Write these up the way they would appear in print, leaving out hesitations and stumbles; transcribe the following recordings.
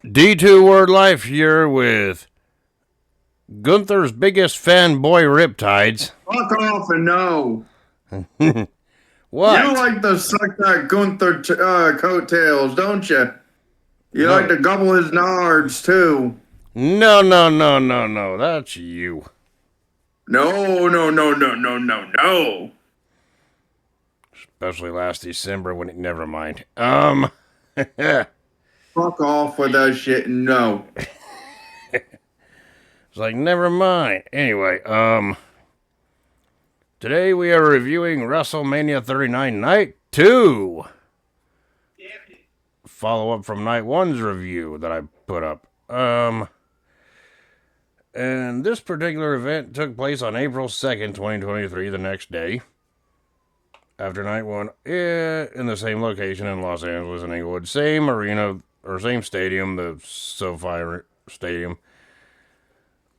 D2 Word Life here with Gunther's biggest fanboy Riptides. Fuck off and no. You What? like to suck that Gunther coattails, don't you? You like No. to gobble his nards too. No. That's you. No. Especially last December when it. Never mind. Fuck off with that shit. No. It's like, never mind. Anyway, today we are reviewing WrestleMania 39 Night 2. Follow up from Night 1's review that I put up. And this particular event took place on April 2nd, 2023, the next day. After Night 1, in the same location in Los Angeles and Inglewood. Same arena, or same stadium, the SoFi Stadium.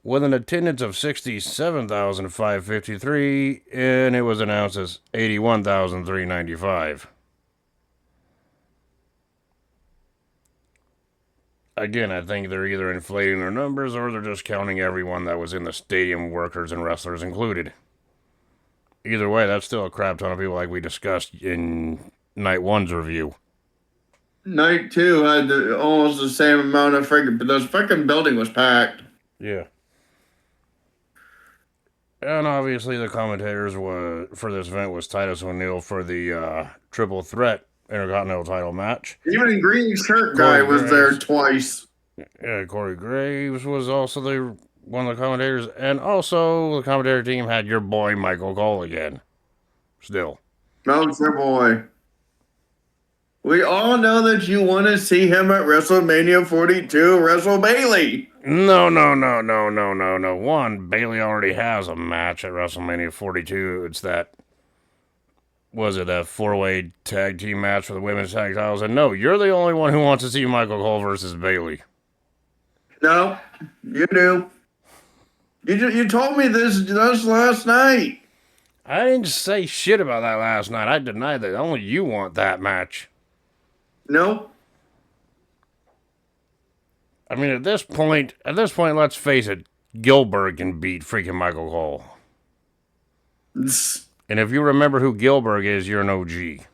With an attendance of 67,553, and it was announced as 81,395. Again, I think they're either inflating their numbers or they're just counting everyone that was in the stadium, workers and wrestlers included. Either way, that's still a crap ton of people like we discussed in Night 1's review. Night 2 had almost the same amount of freaking, but this freaking building was packed. Yeah. And obviously the commentators for this event was Titus O'Neil for the Triple Threat Intercontinental title match. Even Green Shirt Guy was there twice. Yeah, Corey Graves was also one of the commentators. And also the commentator team had your boy Michael Cole again. Still. That's your boy. We all know that you want to see him at WrestleMania 42, Wrestle Bailey. No. One, Bailey already has a match at WrestleMania 42. It's that four-way tag team match for the women's tag titles. And no, you're the only one who wants to see Michael Cole versus Bailey. No, you do. You told me this last night. I didn't say shit about that last night. I denied that. Only you want that match. No. I mean, at this point, let's face it, Gilbert can beat freaking Michael Cole. And if you remember who Gilbert is, you're an OG.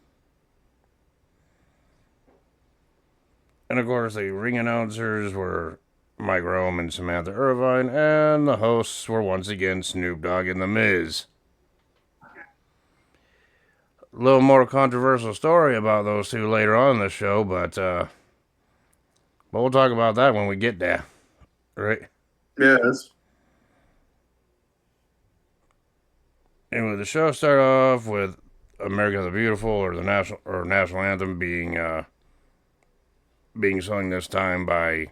And of course, the ring announcers were Mike Rome and Samantha Irvine, and the hosts were once again Snoop Dogg and The Miz. A little more controversial story about those two later on in the show, but we'll talk about that when we get there, right? Yes. Anyway, the show started off with "America the Beautiful" or the national anthem being sung this time by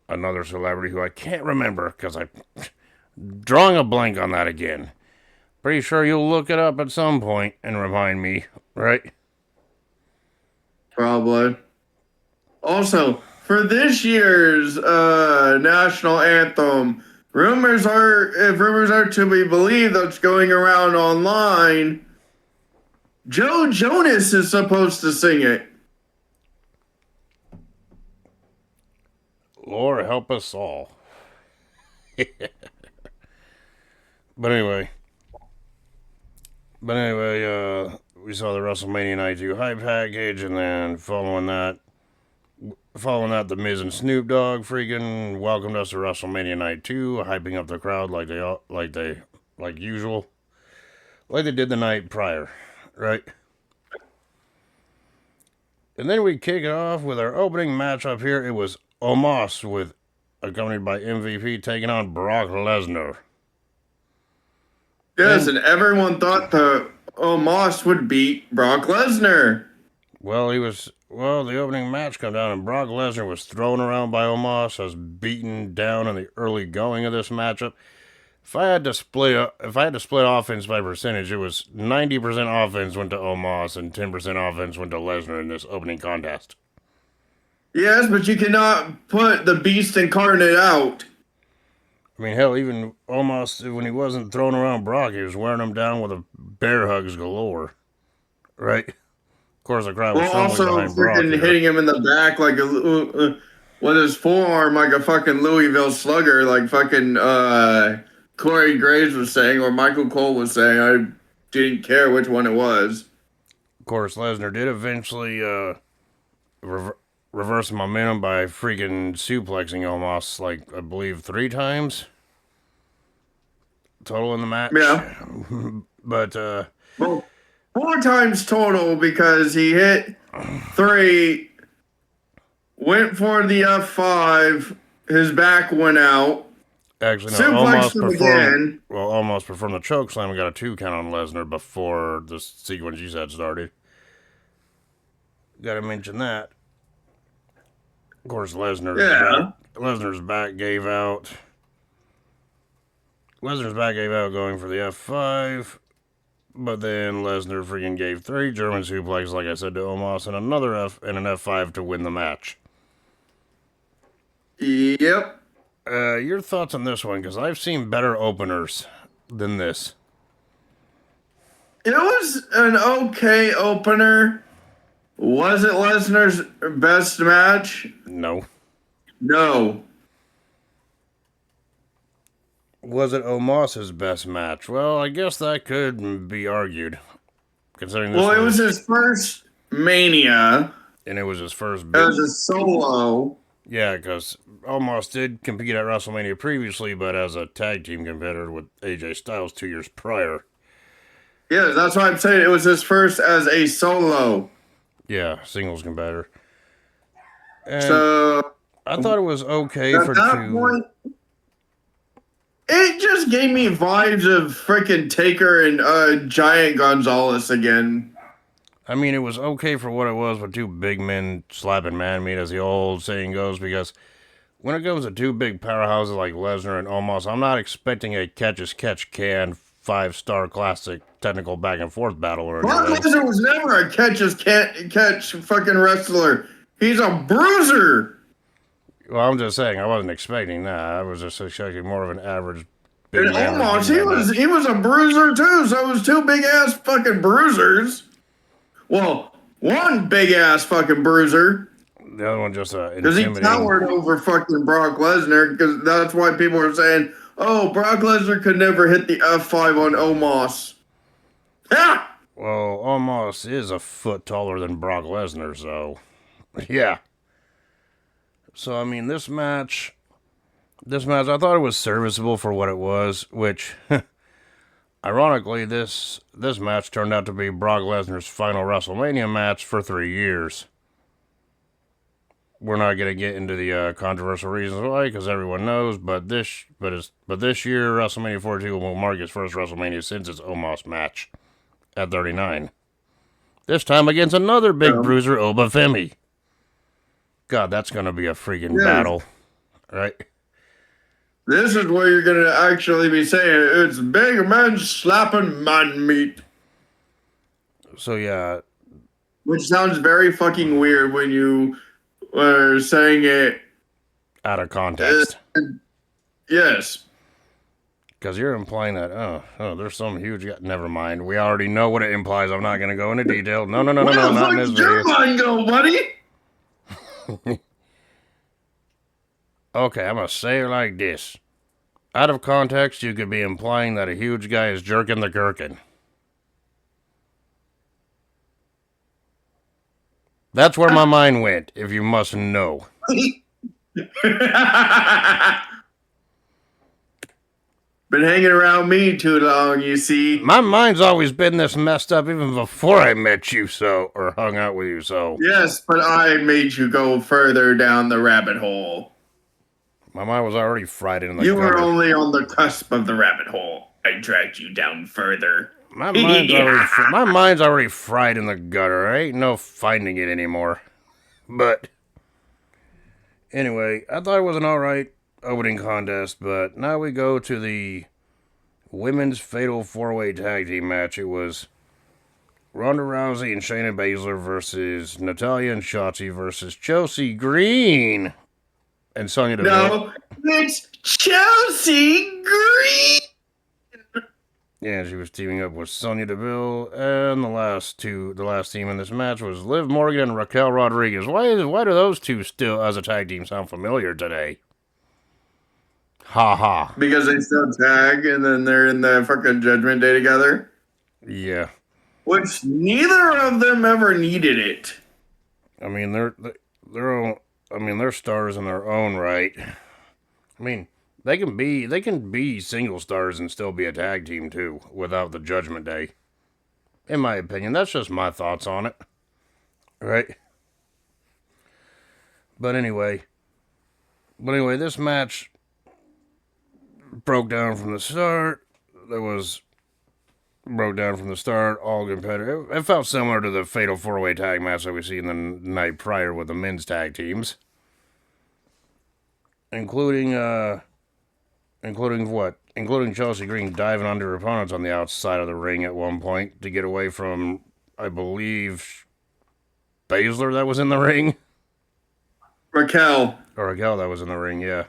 another celebrity who I can't remember because I'm drawing a blank on that again. Pretty sure you'll look it up at some point and remind me, right? Probably. Also, for this year's national anthem, if rumors are to be believed that's going around online, Joe Jonas is supposed to sing it. Lord help us all. But anyway, we saw the WrestleMania Night 2 hype package, and then following that, the Miz and Snoop Dogg freaking welcomed us to WrestleMania Night 2, hyping up the crowd like usual, like they did the night prior, right? And then we kick it off with our opening matchup here. It was Omos accompanied by MVP taking on Brock Lesnar. Yes, and everyone thought the Omos would beat Brock Lesnar. Well, the opening match come down, and Brock Lesnar was thrown around by Omos, was beaten down in the early going of this matchup. If I had to split offense by percentage, it was 90% offense went to Omos and 10% offense went to Lesnar in this opening contest. Yes, but you cannot put the beast incarnate out. I mean, hell, even Omos, when he wasn't throwing around Brock, he was wearing him down with a bear hugs galore. Right? Of course, the crowd was also behind Brock. Freaking hitting him in the back like a with his forearm like a fucking Louisville Slugger, like fucking Corey Graves was saying, or Michael Cole was saying. I didn't care which one it was. Of course, Lesnar did eventually reverse momentum by freaking suplexing almost, like, I believe 3 times total in the match. Yeah. But, Well, 4 times total because he hit 3, went for the F5, his back went out, actually, no, suplexed almost him performed. again. Well, almost performed the choke slam and got a 2 count on Lesnar before the sequence you said started. Gotta mention that. Of course, Yeah. Lesnar's back gave out. Lesnar's back gave out going for the F5, but then Lesnar freaking gave 3 German suplexes, like I said, to Omos, and an F5 to win the match. Yep. Your thoughts on this one? Because I've seen better openers than this. It was an okay opener. Was it Lesnar's best match? No. No. Was it Omos's best match? Well, I guess that could be argued, considering this. Well, it was his first Mania. And it was his first It big. was a solo. Yeah, because Omos did compete at WrestleMania previously, but as a tag team competitor with AJ Styles 2 years prior. Yeah, that's why I'm saying it was his first as a solo. Yeah, singles competitor. And So I thought it was okay at for that 2. point, it just gave me vibes of freaking Taker and Giant Gonzalez again. I mean, it was okay for what it was with 2 big men slapping man meat, as the old saying goes, because when it comes to 2 big powerhouses like Lesnar and Omos, I'm not expecting a catch-as-catch-can 5-star classic technical back-and-forth battle or Brock anything. Lesnar was never a catch fucking wrestler. He's a bruiser. Well, I'm just saying, I wasn't expecting that. I was just expecting more of an average big And man. Omos, he was a bruiser too. So it was 2 big ass fucking bruisers. Well, one big ass fucking bruiser. The other one just Because he intimidating. towered over fucking Brock Lesnar. Because that's why people are saying, oh, Brock Lesnar could never hit the F5 on Omos. Ha! Well, Omos is a foot taller than Brock Lesnar, so yeah. So I mean, this match, I thought it was serviceable for what it was. Which, ironically, this match turned out to be Brock Lesnar's final WrestleMania match for 3 years. We're not gonna get into the controversial reasons why, because everyone knows. But this year, WrestleMania 42 will mark his first WrestleMania since its Omos match at 39. This time against another big bruiser, Obafemi. God, that's gonna be a freaking battle, right? This is where you're going to actually be saying it's big men slapping man meat. So yeah, Which sounds very fucking weird when you are saying it. out of context, Yes. because you're implying that there's some huge guy. Never mind. We already know what it implies. I'm not gonna go into detail. No, Where not the in fuck this did your video. mind go, buddy? Okay, I'm gonna say it like this. Out of context, you could be implying that a huge guy is jerking the gherkin. That's where my mind went, if you must know. Been hanging around me too long, you see. My mind's always been this messed up even before I met you, or hung out with you, so. Yes, but I made you go further down the rabbit hole. My mind was already fried in the You gutter. were only on the cusp of the rabbit hole. I dragged you down further. My mind's already fried in the gutter. I ain't no finding it anymore. But anyway, I thought it was an alright opening contest, but now we go to the women's fatal 4-way tag team match. It was Ronda Rousey and Shayna Baszler versus Natalya and Shotzi versus Chelsea Green and Sonya Deville. No, it's Chelsea Green. Yeah, she was teaming up with Sonya Deville, and the last team in this match was Liv Morgan and Raquel Rodriguez. Why do those two still, as a tag team, sound familiar today? Ha ha. Because they still tag and then they're in the fucking Judgment Day together. Yeah. Which neither of them ever needed it. I mean, they're stars in their own right. I mean, they can be single stars and still be a tag team too, without the Judgment Day. In my opinion, that's just my thoughts on it. Right? But anyway, this match broke down from the start. All competitive. It felt similar to the Fatal 4-Way tag match that we seen the night prior with the men's tag teams. Including Chelsea Green diving under opponents on the outside of the ring at one point to get away from, I believe, Baszler that was in the ring. Raquel That was in the ring, yeah.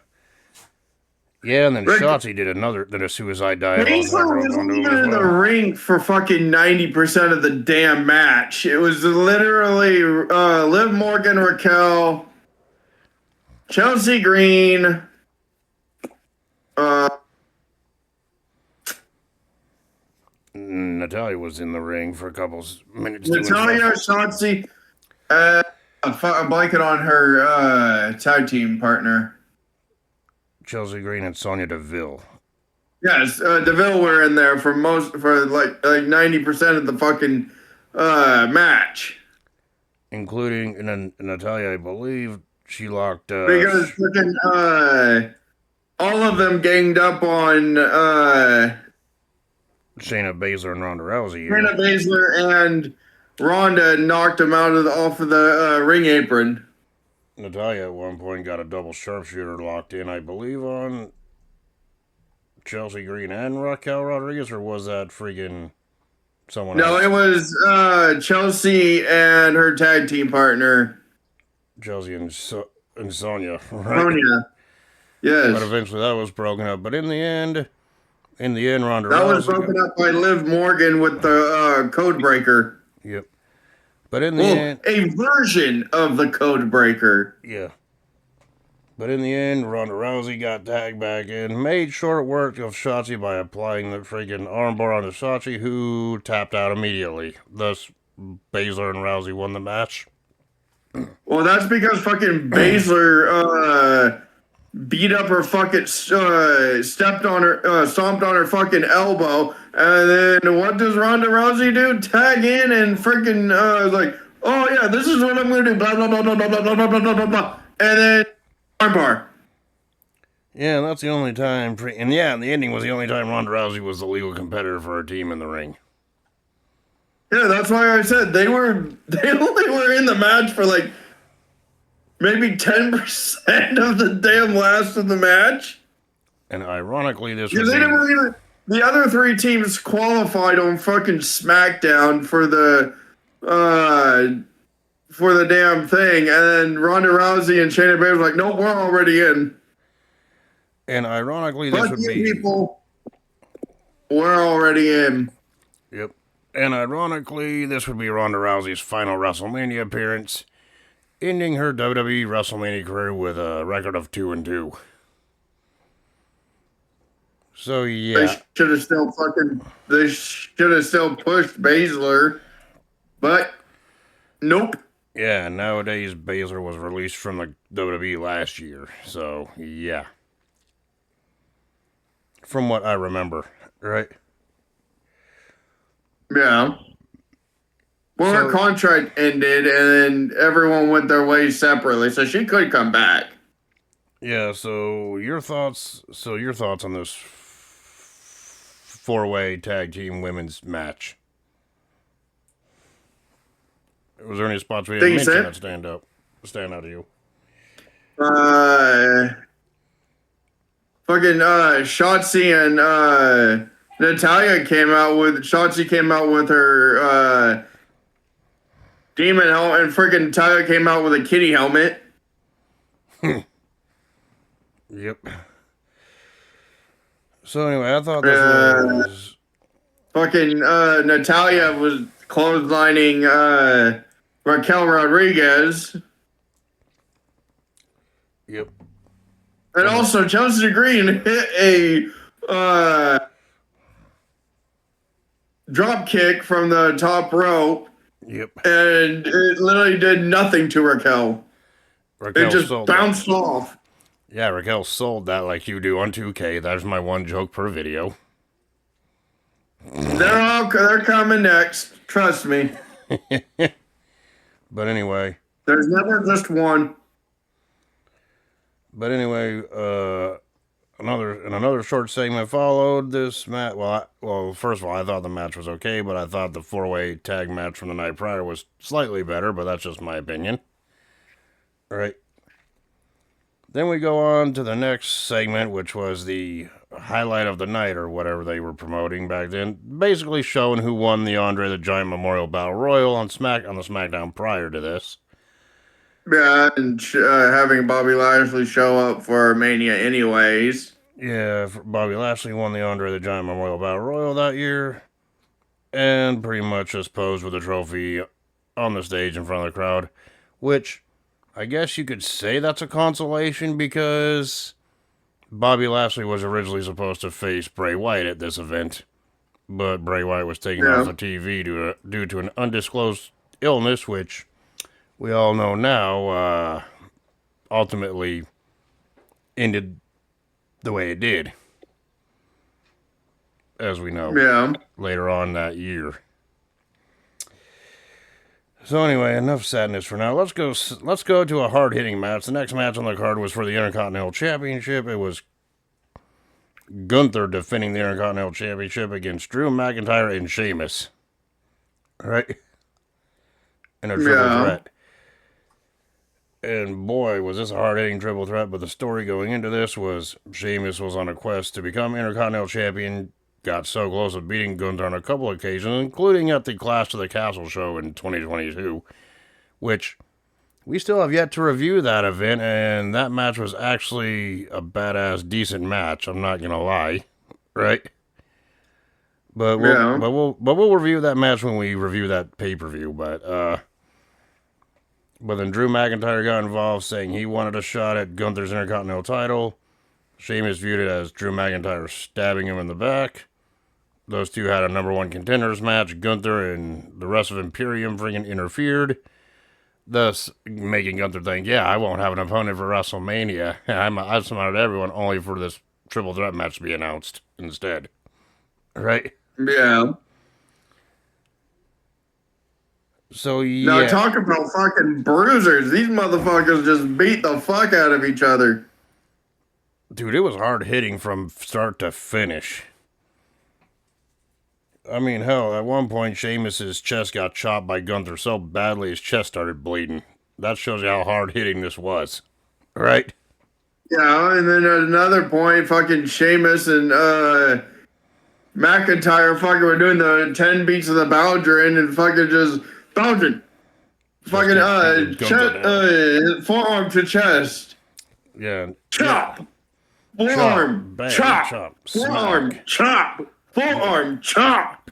Yeah, and then Shotzi did a suicide dive. Baszler wasn't even in the ring for fucking 90% of the damn match. It was literally Liv Morgan, Raquel, Chelsea Green, Natalya was in the ring for a couple minutes. Natalya, Shotzi, I'm blanking on her tag team partner. Chelsea Green and Sonya Deville. Yes, Deville were in there for like 90% of the fucking match. Including Natalya, I believe she locked because fucking all of them ganged up on Shayna Baszler and Ronda Rousey. Shayna Baszler and Ronda knocked him off of the ring apron. Natalya at one point got a double sharpshooter locked in, I believe, on Chelsea Green and Raquel Rodriguez, or was that freaking someone else? No, it was Chelsea and her tag team partner. Chelsea and Sonya, right? Sonya. Yes. But eventually that was broken up. But in the end, Ronda Rousey. That was broken up by Liv Morgan with the code breaker. Yep. But in the end, a version of the code breaker. Yeah. But in the end, Ronda Rousey got tagged back in, made short work of Shotzi by applying the freaking armbar onto Shotzi, who tapped out immediately. Thus, Baszler and Rousey won the match. Well, that's because fucking Baszler beat up her fucking, stomped on her fucking elbow, and then what does Ronda Rousey do? Tag in and freaking like, oh yeah, this is what I'm gonna do, blah blah blah blah blah blah blah blah blah blah, and then armbar. Yeah, that's the only time. And the ending was the only time Ronda Rousey was the legal competitor for her team in the ring. Yeah, that's why I said they only were in the match for like maybe 10% of the damn last of the match. And ironically, the other three teams qualified on fucking SmackDown for the damn thing, and then Ronda Rousey and Shayna Baszler were like, nope, we're already in. And ironically, people, we're already in. Yep. And ironically, this would be Ronda Rousey's final WrestleMania appearance, ending her WWE WrestleMania career with a record of 2-2. So yeah, they should have still pushed Baszler, but nope. Yeah, nowadays Baszler was released from the WWE last year, so yeah. From what I remember, right? Yeah. Well, her contract ended, and then everyone went their ways separately, so she could come back. Yeah. So your thoughts on this 4-way tag team women's match? Was there any spots we didn't mention that stand out to you? Fucking Shotzi and Shotzi came out with her demon helmet, and freaking Natalia came out with a kitty helmet. Yep. So anyway, I thought this fucking Natalia was clotheslining Raquel Rodriguez. Yep. And also Chelsea Green hit a drop kick from the top rope. Yep. And it literally did nothing to Raquel. Raquel it just sold bounced that. off. Yeah, Raquel sold that like you do on 2K. That's my one joke per video. They're coming next. Trust me. But anyway. There's never just one. But anyway, another short segment followed this match. Well, first of all, I thought the match was okay, but I thought the 4-way tag match from the night prior was slightly better, but that's just my opinion. All right. Then we go on to the next segment, which was the highlight of the night, or whatever they were promoting back then. Basically showing who won the Andre the Giant Memorial Battle Royal on the SmackDown prior to this. Yeah, and having Bobby Lashley show up for Mania anyways. Yeah, Bobby Lashley won the Andre the Giant Memorial Battle Royal that year, and pretty much just posed with the trophy on the stage in front of the crowd, which I guess you could say that's a consolation because Bobby Lashley was originally supposed to face Bray Wyatt at this event, but Bray Wyatt was taken off the TV due to an undisclosed illness, which we all know now ultimately ended the way it did, as we know later on that year. So anyway, enough sadness for now. Let's go to a hard-hitting match. The next match on the card was for the Intercontinental Championship. It was Gunther defending the Intercontinental Championship against Drew McIntyre and Sheamus. All right? In a triple threat. And boy, was this a hard-hitting triple threat, but the story going into this was Sheamus was on a quest to become Intercontinental Champion, got so close to beating Gunther on a couple of occasions, including at the Clash of the Castle show in 2022, which we still have yet to review that event, and that match was actually a badass, decent match, I'm not gonna lie, right? But we'll review that match when we review that pay-per-view, But then Drew McIntyre got involved, saying he wanted a shot at Gunther's Intercontinental title. Sheamus viewed it as Drew McIntyre stabbing him in the back. Those two had a number one contenders match. Gunther and the rest of Imperium freaking interfered, thus making Gunther think, yeah, I won't have an opponent for WrestleMania. I've summoned everyone only for this triple threat match to be announced instead. Right? Yeah. So, yeah. Now, talk about fucking bruisers. These motherfuckers just beat the fuck out of each other. Dude, it was hard hitting from start to finish. I mean, hell, at one point, Sheamus's chest got chopped by Gunther so badly his chest started bleeding. That shows you how hard hitting this was. Right? Yeah, and then at another point, fucking Sheamus and McIntyre fucking were doing the 10 beats of the Baldwin and fucking just Baldwin. Fucking forearm to chest. Yeah. Chop. Forearm. Chop. Chop. Chop. Forearm. Smack. Chop. Forearm. Chop.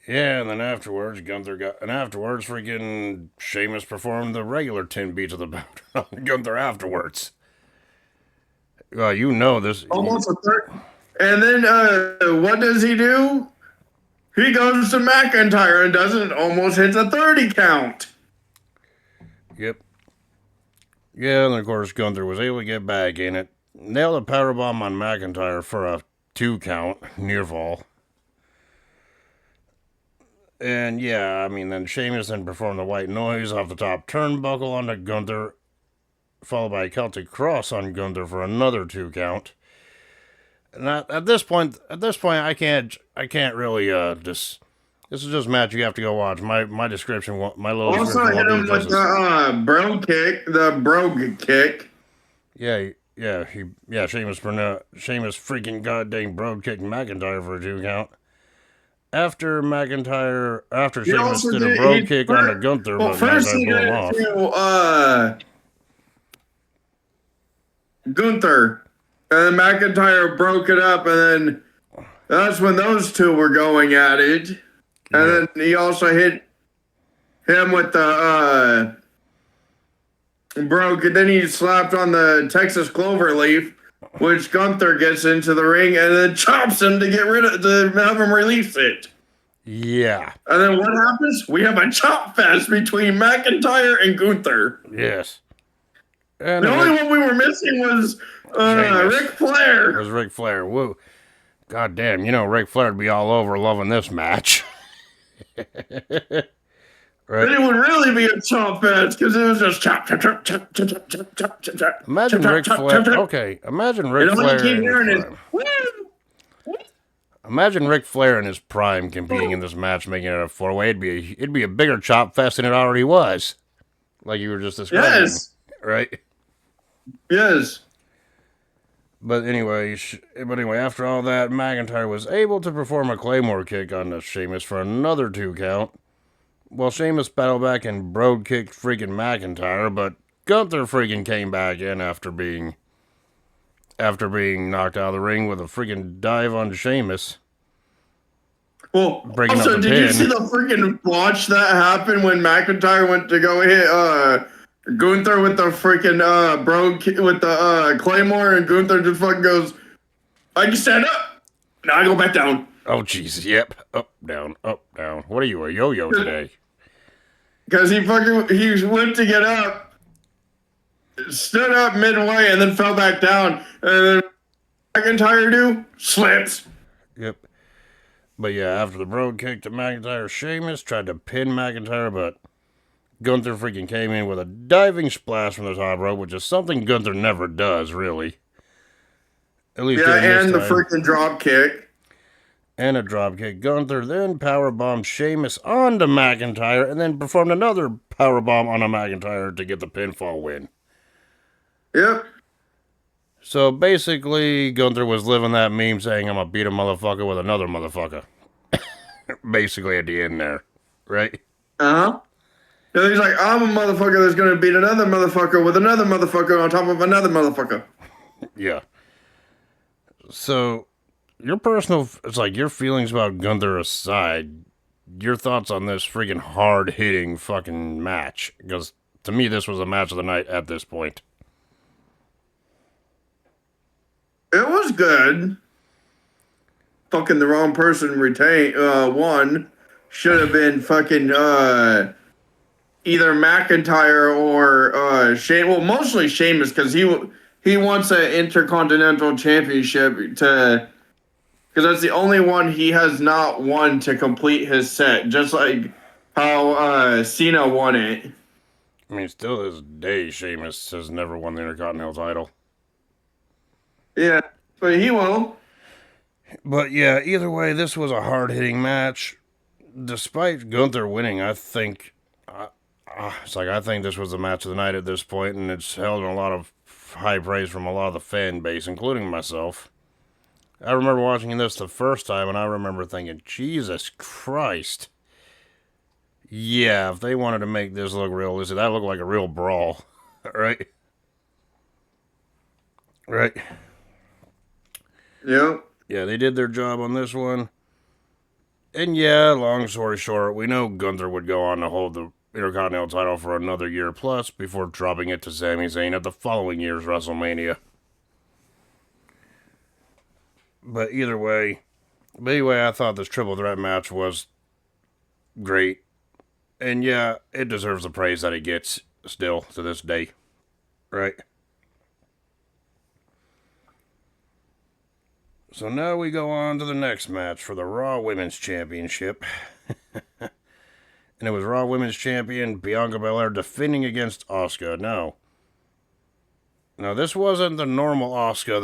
Yeah, and then afterwards, freaking Sheamus performed the regular 10 beats of the bout on Gunther afterwards. Well, you know this. Almost a third. And then what does he do? He goes to McIntyre and doesn't almost hit the 30 count. Yep. Yeah, and of course Gunther was able to get back in it. Nailed a powerbomb on McIntyre for a 2 count, near fall. And yeah, I mean, then Sheamus then performed the white noise off the top turnbuckle onto Gunther, followed by a Celtic cross on Gunther for another 2 count. And at this point, I can't really This is just a match you have to go watch. My description, my little. Also hit him with the brogue kick. Yeah, Sheamus freaking goddamn brogue kicked McIntyre for a 2 count. After Sheamus did a brogue kick on the Gunther, but first he did it to Gunther, and then McIntyre broke it up, and then That's when those two were going at it. And Yeah. then he also hit him with the broke. And then he slapped on the Texas Cloverleaf, which Gunther gets into the ring and then chops him to have him release it. Yeah. And then what happens? We have a chop fest between McIntyre and Gunther. Yes. And The only one we were missing was Sheamus. Ric Flair. It was Ric Flair. Woo. God damn, Ric Flair'd be all over loving this match. Then Right? it would really be a chop fest because it was just chop, chop, chop, chop, chop, chop, chop, chop, chop, chop. Imagine chop, Ric chop, Flair. chop, chop. Okay, imagine Ric And all you Flair keep in hearing his is, prime. woo! Imagine Ric Flair in his prime competing in this match, making it a four-way. It'd be a bigger chop fest than it already was, like you were just describing, Yes, right? yes. But anyway, after all that, McIntyre was able to perform a Claymore kick on the Sheamus for another 2 count. Well, Sheamus battled back and broad kicked freaking McIntyre, but Gunther freaking came back in after being knocked out of the ring with a freaking dive on Sheamus. Well, Breaking up also, the did you pin. see the freaking botch that happened when McIntyre went to go hit Gunther with the freaking with the Claymore, and Gunther just fucking goes, "I can stand up. Now I go back down." Oh, jeez, yep. Up, down, up, down. What are you, a yo-yo today? Because he went to get up, stood up midway, and then fell back down. And then McIntyre slips. Yep. But yeah, after the broad kick to McIntyre, Sheamus tried to pin McIntyre, but Gunther freaking came in with a diving splash from the top rope, which is something Gunther never does, really. At least Yeah, didn't and the this time. freaking drop kick. And a dropkick. Gunther then powerbombed Sheamus onto McIntyre and then performed another powerbomb on a McIntyre to get the pinfall win. Yep. So basically, Gunther was living that meme saying, I'm gonna beat a motherfucker with another motherfucker. Basically at the end there. Right? Uh-huh. So he's like, I'm a motherfucker that's going to beat another motherfucker with another motherfucker on top of another motherfucker. Yeah. So, it's like your feelings about Gunther aside, your thoughts on this freaking hard-hitting fucking match. Because to me, this was a match of the night at this point. It was good. Fucking the wrong person won. Should have been fucking either McIntyre or Shane. Well, mostly Sheamus because he wants an Intercontinental Championship because that's the only one he has not won to complete his set. Just like how Cena won it. I mean, still to this day, Sheamus has never won the Intercontinental title. Yeah, but he will. But yeah, either way, this was a hard-hitting match. Despite Gunther winning, I think I think this was the match of the night at this point, and it's held in a lot of high praise from a lot of the fan base, including myself. I remember watching this the first time, and I remember thinking, Jesus Christ. Yeah, if they wanted to make this look realistic, that looked like a real brawl. Right? Right? Yep. Yeah, they did their job on this one. And yeah, long story short, we know Gunther would go on to hold the Intercontinental title for another year plus before dropping it to Sami Zayn at the following year's WrestleMania. But anyway, I thought this triple threat match was great. And yeah, it deserves the praise that it gets still to this day. Right? So now we go on to the next match for the Raw Women's Championship. And it was Raw Women's Champion Bianca Belair defending against Asuka. Now, this wasn't the normal Asuka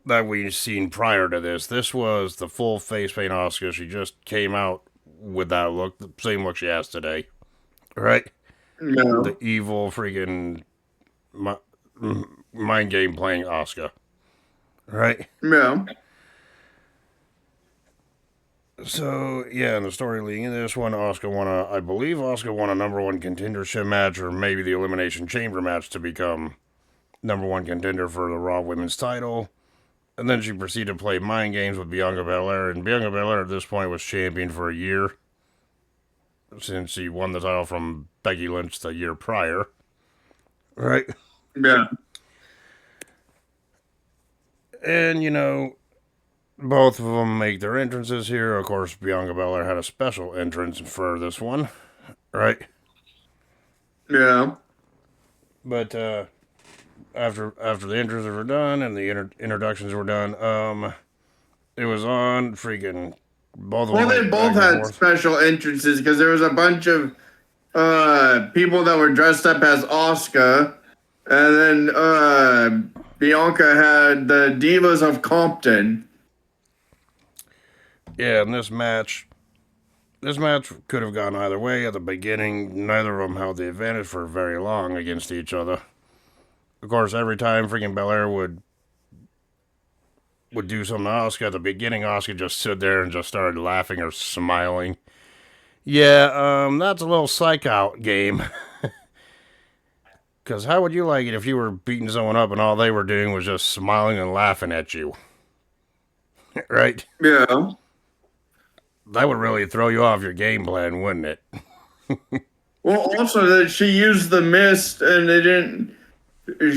that we've seen prior to this. This was the full face paint Asuka. She just came out with that look, the same look she has today. Right? No. The evil freaking mind game playing Asuka. Right? No. So, yeah, in the story leading into this one, I believe Asuka won a number one contendership match, or maybe the Elimination Chamber match to become number one contender for the Raw Women's title. And then she proceeded to play mind games with Bianca Belair, and Bianca Belair at this point was champion for a year since she won the title from Becky Lynch the year prior. Right? Yeah. And, both of them make their entrances here. Of course, Bianca Belair had a special entrance for this one, right? Yeah. But after the entrances were done and the introductions were done, it was on freaking both of them Well, they went back both and had forth. special entrances because there was a bunch of people that were dressed up as Oscar, and then Bianca had the Divas of Compton. Yeah, and this match could have gone either way. At the beginning, neither of them held the advantage for very long against each other. Of course, every time freaking Belair would do something to Asuka, at the beginning, Asuka just stood there and just started laughing or smiling. Yeah, that's a little psych out game. Because how would you like it if you were beating someone up and all they were doing was just smiling and laughing at you? Right? Yeah. That would really throw you off your game plan, wouldn't it? Well, also that she used the mist and they didn't.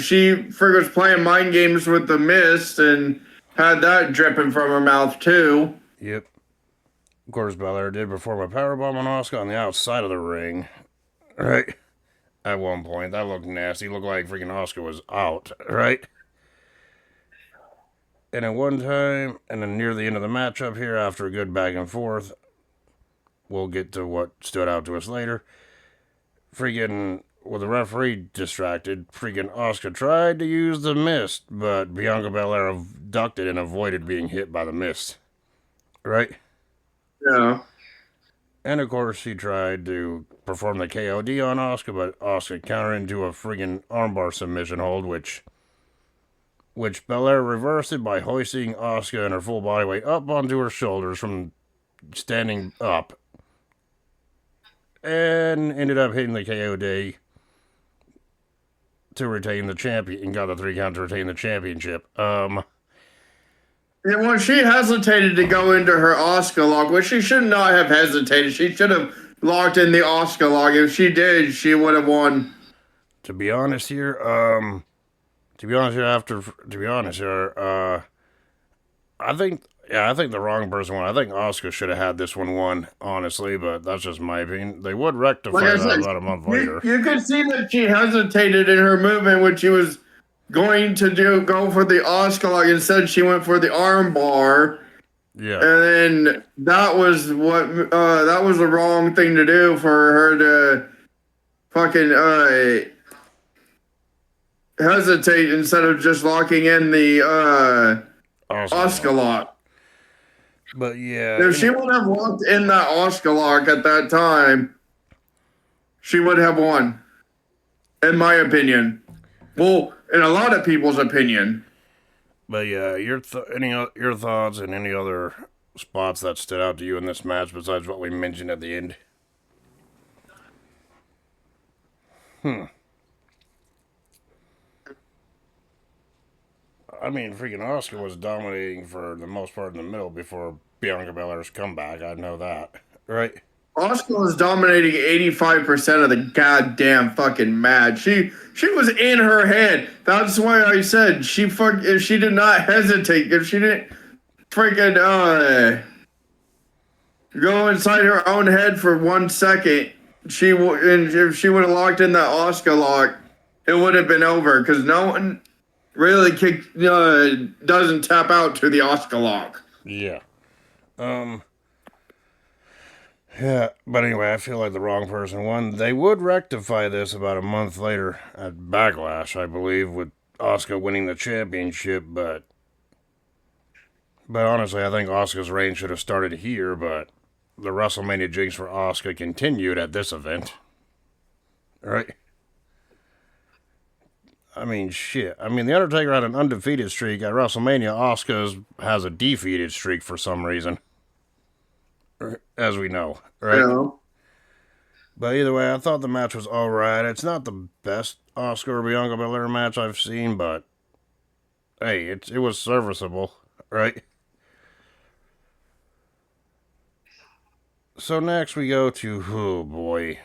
She was playing mind games with the mist and had that dripping from her mouth too. Yep. Of course, Belair did perform a powerbomb on Asuka on the outside of the ring. Right? At one point, that looked nasty. It looked like freaking Asuka was out. Right? And at one time, and then near the end of the matchup here, after a good back and forth, we'll get to what stood out to us later. Freaking, with the referee distracted, freaking Asuka tried to use the mist, but Bianca Belair ducked it and avoided being hit by the mist. Right? Yeah. And of course, she tried to perform the KOD on Asuka, but Asuka countered into a friggin' armbar submission hold, which Belair reversed it by hoisting Asuka and her full body weight up onto her shoulders from standing up, and ended up hitting the KOD to retain the champion, and got the 3 count to retain the championship. Yeah, well, she hesitated to go into her Oscar lock, which she should not have hesitated. She should have locked in the Oscar lock. If she did, she would have won. To be honest here, I think, yeah, I think the wrong person won. I think Asuka should have had this one won, honestly, but that's just my opinion. They would rectify Like I that said, about a month later. you could see that she hesitated in her movement when she was going to go for the Oscar lock. Instead, she went for the arm bar. Yeah. And then that was that was the wrong thing to do for her to fucking hesitate instead of just locking in the Oscar lock. But yeah. If she would have locked in that Oscar lock at that time, she would have won. In my opinion. Well, in a lot of people's opinion. But yeah, your thoughts and any other spots that stood out to you in this match besides what we mentioned at the end? I mean, freaking Asuka was dominating for the most part in the middle before Bianca Belair's comeback. I know that, right? Oscar was dominating 85% of the goddamn fucking match. She was in her head. That's why I said if she did not hesitate, if she didn't freaking go inside her own head for 1 second, and if she would have locked in that Oscar lock, it would have been over because no one really doesn't tap out to the Oscar lock. Yeah. Yeah, but anyway, I feel like the wrong person won. They would rectify this about a month later at Backlash, I believe, with Asuka winning the championship, but honestly, I think Asuka's reign should have started here, but the WrestleMania jinx for Asuka continued at this event. Right? I mean, shit. I mean, The Undertaker had an undefeated streak. At WrestleMania, Asuka has a defeated streak for some reason. As we know, right? Yeah. But either way, I thought the match was alright. It's not the best Asuka or Bianca Belair match I've seen, but hey, it was serviceable, right? So next we go to, oh boy.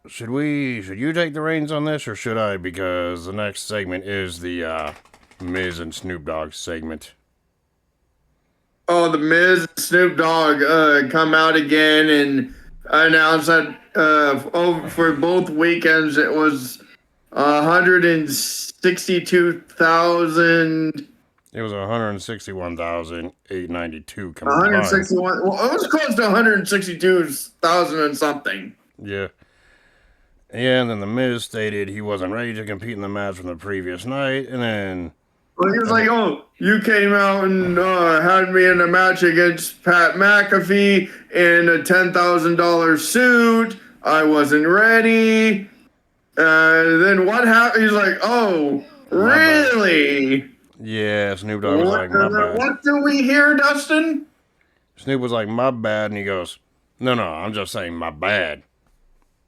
Should you take the reins on this or should I? Because the next segment is the Miz and Snoop Dogg segment. Oh, the Miz and Snoop Dogg come out again and announced that for both weekends it was 162,000. It was 161,892 combined. 161. Well, it was close to 162,000 and something. Yeah. Yeah, and then the Miz stated he wasn't ready to compete in the match from the previous night, and then Well, he was like, "Oh, you came out and had me in a match against Pat McAfee in a $10,000 suit. I wasn't ready." Then what happened? He's like, "Oh, My bad. really? Yeah, Snoop Dogg was like, my bad. What do we hear, Dustin?" Snoop was like, my bad, and he goes, no, I'm just saying my bad.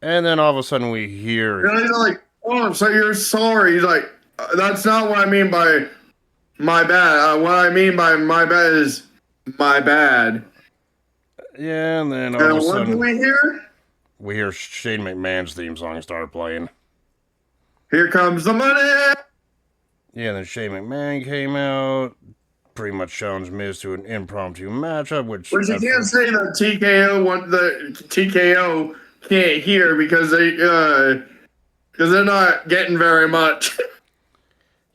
And then all of a sudden we hear, And he's like, "Oh, so you're sorry?" He's like, "That's not what I mean by my bad. What I mean by my bad is my bad." yeah, and then all And of a what do sudden we hear? we hear Shane McMahon's theme song start playing. Here comes the money. Yeah, and then Shane McMahon came out, pretty much challenged Miz to an impromptu matchup, which Which you can't say that TKO can't hear because they're not getting very much.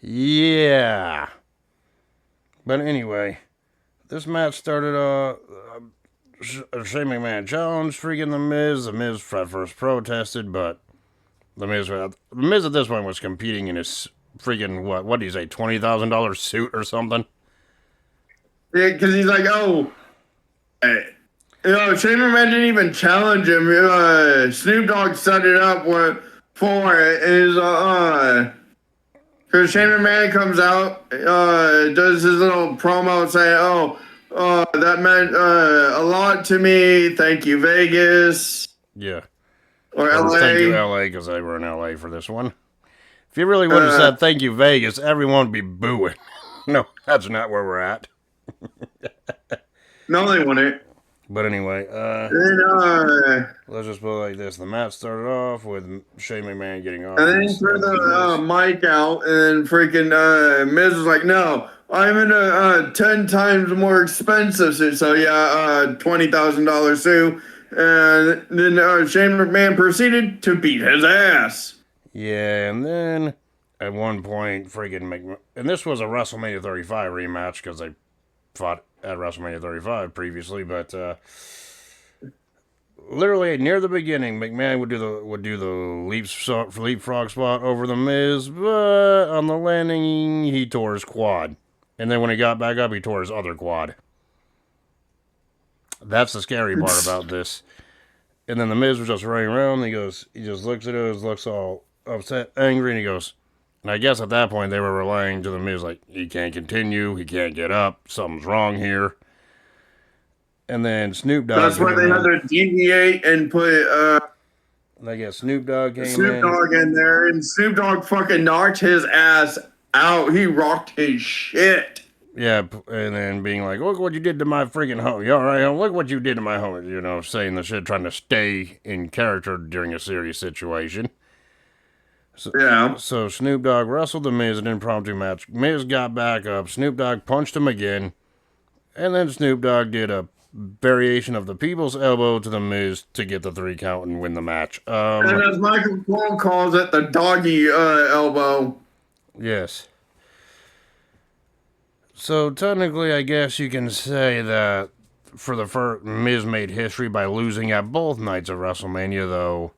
yeah. But anyway, this match started Shane McMahon challenged freaking The Miz. The Miz at first protested, but The Miz at this point was competing in his freaking, what do you say, $20,000 suit or something? Yeah, because he's like, "Oh, Shane McMahon didn't even challenge him. Snoop Dogg set it up for it. Because Shane McMahon comes out, does his little promo saying, "Oh, that meant a lot to me. Thank you, Vegas Yeah. or Or LA." thank you, LA, because they were in LA for this one. If you really would have said thank you, Vegas, everyone would be booing. No, that's not where we're at. No, they wouldn't. But anyway, Then, let's just put it like this. The match started off with Shane McMahon getting off. and then he threw the mic out, and freaking Miz was like, "No, I'm in a 10 times more expensive suit." So yeah, $20,000 suit. And then Shane McMahon proceeded to beat his ass. Yeah, and then at one point, freaking McMahon. And this was a WrestleMania 35 rematch because they fought at WrestleMania 35 previously, but literally near the beginning, McMahon would do the leapfrog spot over the Miz, but on the landing he tore his quad, and then when he got back up, he tore his other quad. That's the scary part about this. And then the Miz was just running around. And he just looks at us, looks all upset, angry, and he goes. And I guess at that point they were relaying to the Miz like he can't continue, he can't get up, something's wrong here. And then Snoop Dogg. That's why they had to deviate and put I guess Snoop Dogg came Snoop Dogg in there, and Snoop Dogg fucking knocked his ass out. He rocked his shit. Yeah, and then being like, look what you did to my freaking home. You alright? Look what you did to my home. You know, saying the shit, trying to stay in character during a serious situation. So, Yeah. So Snoop Dogg wrestled the Miz in an impromptu match. Miz got back up. Snoop Dogg punched him again. And then Snoop Dogg did a variation of the people's elbow to the Miz to get the 3 count and win the match. And as Michael Cole calls it, the doggy elbow. Yes. So technically, I guess you can say that for the first, Miz made history by losing at both nights of WrestleMania, though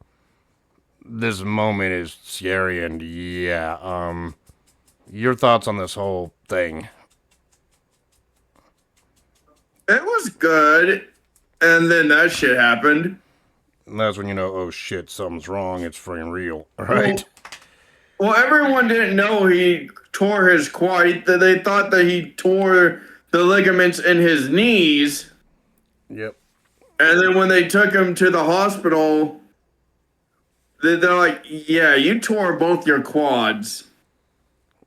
this moment is scary, and yeah, your thoughts on this whole thing? It was good, and then that shit happened. And that's when you know, oh shit, something's wrong, it's freaking real, right? Well, everyone didn't know he tore his quad. They thought that he tore the ligaments in his knees. Yep. And then when they took him to the hospital, they're like, "Yeah, you tore both your quads."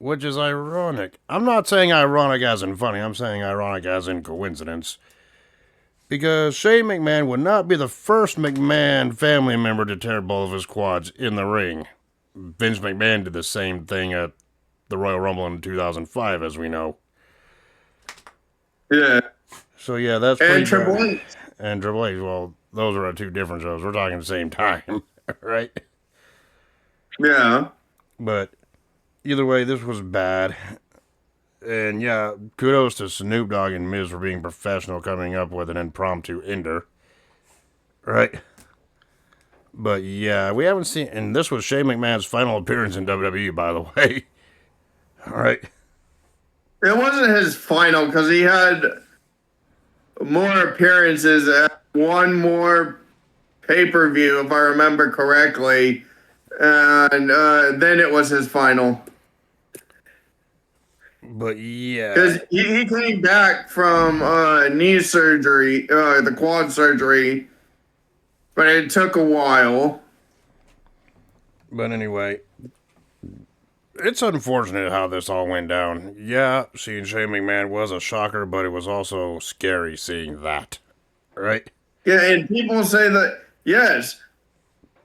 which is ironic. I'm not saying ironic as in funny, I'm saying ironic as in coincidence. Because Shane McMahon would not be the first McMahon family member to tear both of his quads in the ring. Vince McMahon did the same thing at the Royal Rumble in 2005, as we know. Yeah. So yeah, that's And pretty Triple bad. H. And Triple H, well, those are two different shows. We're talking the same time, right? Yeah. But either way, this was bad. And yeah, kudos to Snoop Dogg and Miz for being professional coming up with an impromptu ender. Right? But yeah, we haven't seen. And this was Shane McMahon's final appearance in WWE, by the way. All right. It wasn't his final because he had more appearances at one more pay-per-view, if I remember correctly. And then it was his final. But yeah. Because he came back from knee surgery, the quad surgery, but it took a while. But anyway, it's unfortunate how this all went down. Yeah, seeing Shane McMahon was a shocker, but it was also scary seeing that. Right? Yeah, and people say that, yes,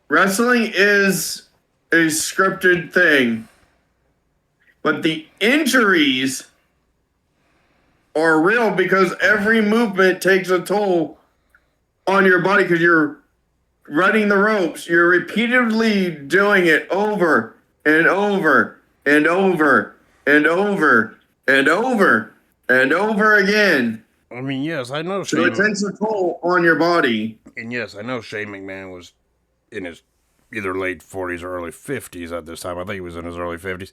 wrestling is a scripted thing, but the injuries are real because every movement takes a toll on your body because you're running the ropes. You're repeatedly doing it over and over and over and over and over and over again. I mean, yes, I know So Shane. it takes a toll on your body. And yes, I know Shane McMahon was in his either late 40s or early 50s at this time. I think he was in his early 50s.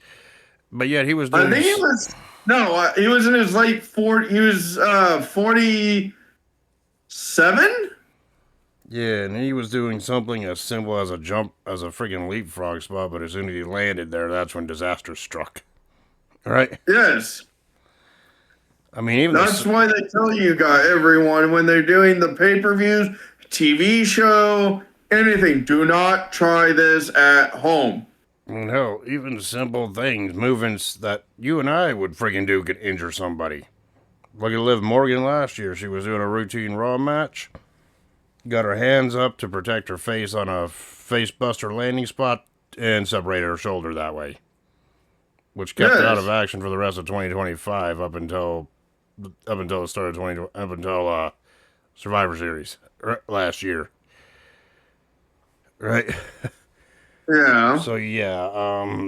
But yet he was doing. I think he was he was in his late 40. He was 47. Yeah, and he was doing something as simple as a freaking leapfrog spot. But as soon as he landed there, that's when disaster struck. All right. Yes, I mean, even that's why they tell you guys, everyone, when they're doing the pay-per-views, TV show, anything, do not try this at home. no, even simple things, movements that you and I would freaking do could injure somebody. Look at Liv Morgan last year. She was doing a routine Raw match. Got her hands up to protect her face on a face buster landing spot and separated her shoulder that way. Which kept her out of action for the rest of 2025 up until the start of 20 up until Survivor Series last year. Right? Yeah. So yeah. Or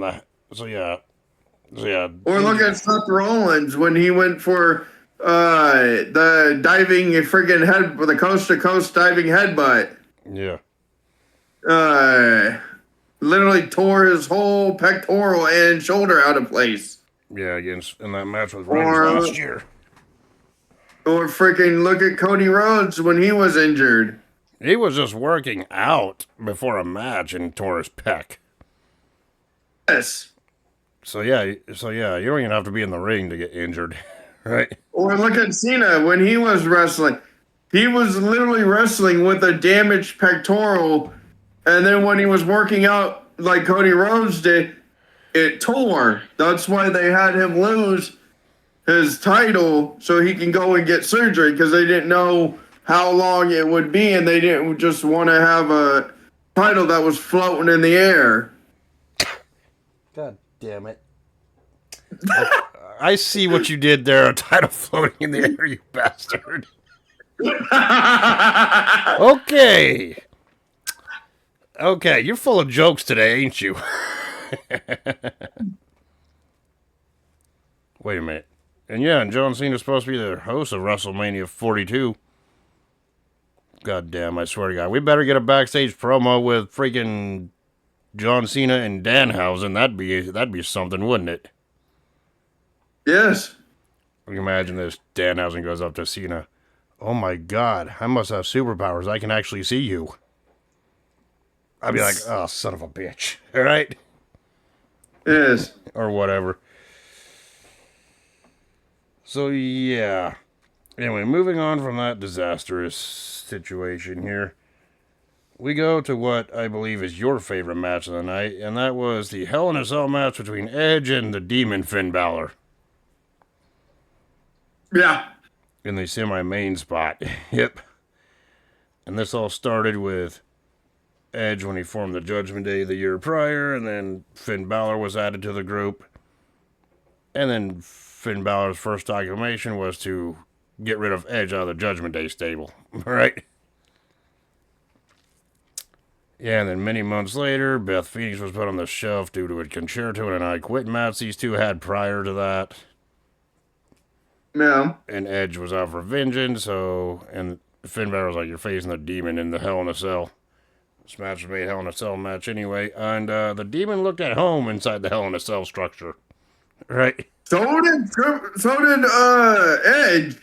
look at Seth Rollins when he went for the diving friggin' head, the coast to coast diving headbutt. Yeah. Literally tore his whole pectoral and shoulder out of place. Yeah, against in that match with Rollins last year. Or freaking look at Cody Rhodes when he was injured. He was just working out before a match and tore his pec. Yes. So yeah, you don't even have to be in the ring to get injured, right? Or look at Cena when he was wrestling. He was literally wrestling with a damaged pectoral, and then when he was working out like Cody Rhodes did, it tore. That's why they had him lose his title so he can go and get surgery because they didn't know how long it would be, and they didn't just want to have a title that was floating in the air. God damn it. I see what you did there, a title floating in the air, you bastard. Okay. Okay, you're full of jokes today, ain't you? Wait a minute. And yeah, and John Cena's supposed to be the host of WrestleMania 42. God damn, I swear to God. We better get a backstage promo with freaking John Cena and Danhausen. That'd be something, wouldn't it? Yes. You can imagine this. Danhausen goes up to Cena. Oh my God, I must have superpowers. I can actually see you. I'd be like, oh, son of a bitch. All right? Yes. Or whatever. So, yeah. Anyway, moving on from that disastrous situation here. we go to what I believe is your favorite match of the night, and that was the Hell in a Cell match between Edge and the Demon Finn Balor Yeah. in the semi-main spot. Yep. And this all started with Edge when he formed the Judgment Day the year prior, and then Finn Balor was added to the group. And then Finn Balor's first proclamation was to get rid of Edge out of the Judgment Day stable, right? Yeah, and then many months later, Beth Phoenix was put on the shelf due to a concerto and an I Quit match these two had prior to that. Yeah. And Edge was out for vengeance, and Finn Balor was like, you're facing the Demon in the Hell in a Cell. This match was made Hell in a Cell match anyway, and the Demon looked at home inside the Hell in a Cell structure. Right? So did Edge.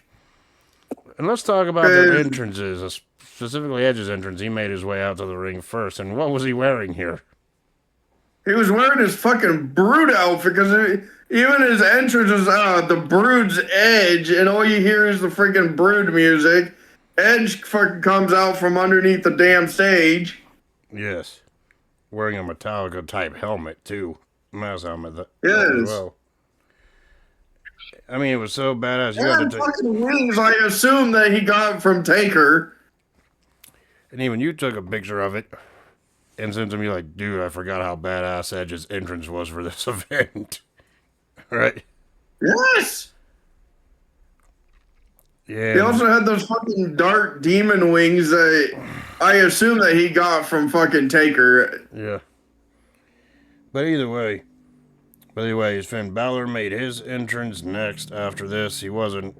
And let's talk about their entrances, specifically Edge's entrance. He made his way out to the ring first, and what was he wearing here? He was wearing his fucking Brood outfit because even his entrance was the Brood's Edge, and all you hear is the freaking Brood music. Edge fucking comes out from underneath the damn stage. Yes. Wearing a Metallica type helmet, too. Mouse helmet. Yes. Well. I mean, it was so badass. You And had to fucking wings, I assume that he got from Taker. And even you took a picture of it and sent to me like, dude, I forgot how badass Edge's entrance was for this event. Right? Yes. Yeah. He also had those fucking dark demon wings that I assume that he got from fucking Taker. Yeah. But either way, Finn Balor made his entrance next after this. He wasn't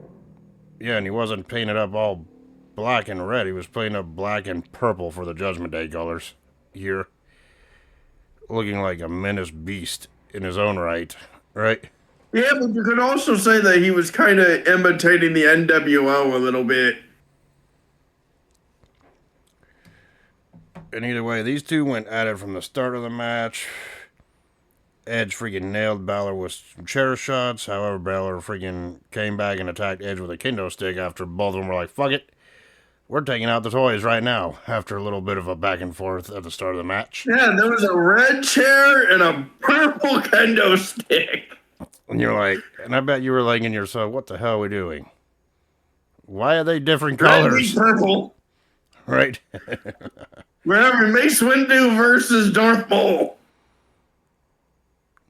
painted up all black and red. He was painted up black and purple for the Judgment Day colors here. Looking like a menace beast in his own right. Right? Yeah, but you could also say that he was kind of imitating the NWO a little bit. And either way, these two went at it from the start of the match. Edge freaking nailed Balor with some chair shots. However, Balor freaking came back and attacked Edge with a kendo stick after both of them were like, fuck it. We're taking out the toys right now. After a little bit of a back and forth at the start of the match. Yeah, there was a red chair and a purple kendo stick. And you're like, and I bet you were like in yourself, what the hell are we doing? Why are they different colors? Red, purple. Right? We're having Mace Windu versus Darth Maul.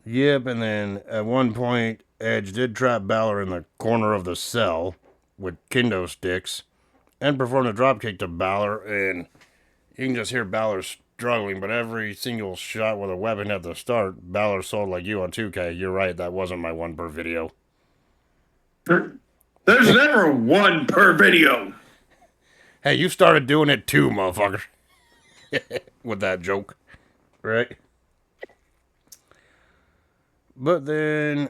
Yep, and then at one point, Edge did trap Balor in the corner of the cell with kendo sticks and performed a dropkick to Balor, and you can just hear Balor struggling, but every single shot with a weapon at the start, Balor sold like you on 2K. You're right, that wasn't my one per video. There's never one per video. Hey, you started doing it too, motherfucker. With that joke. Right? But then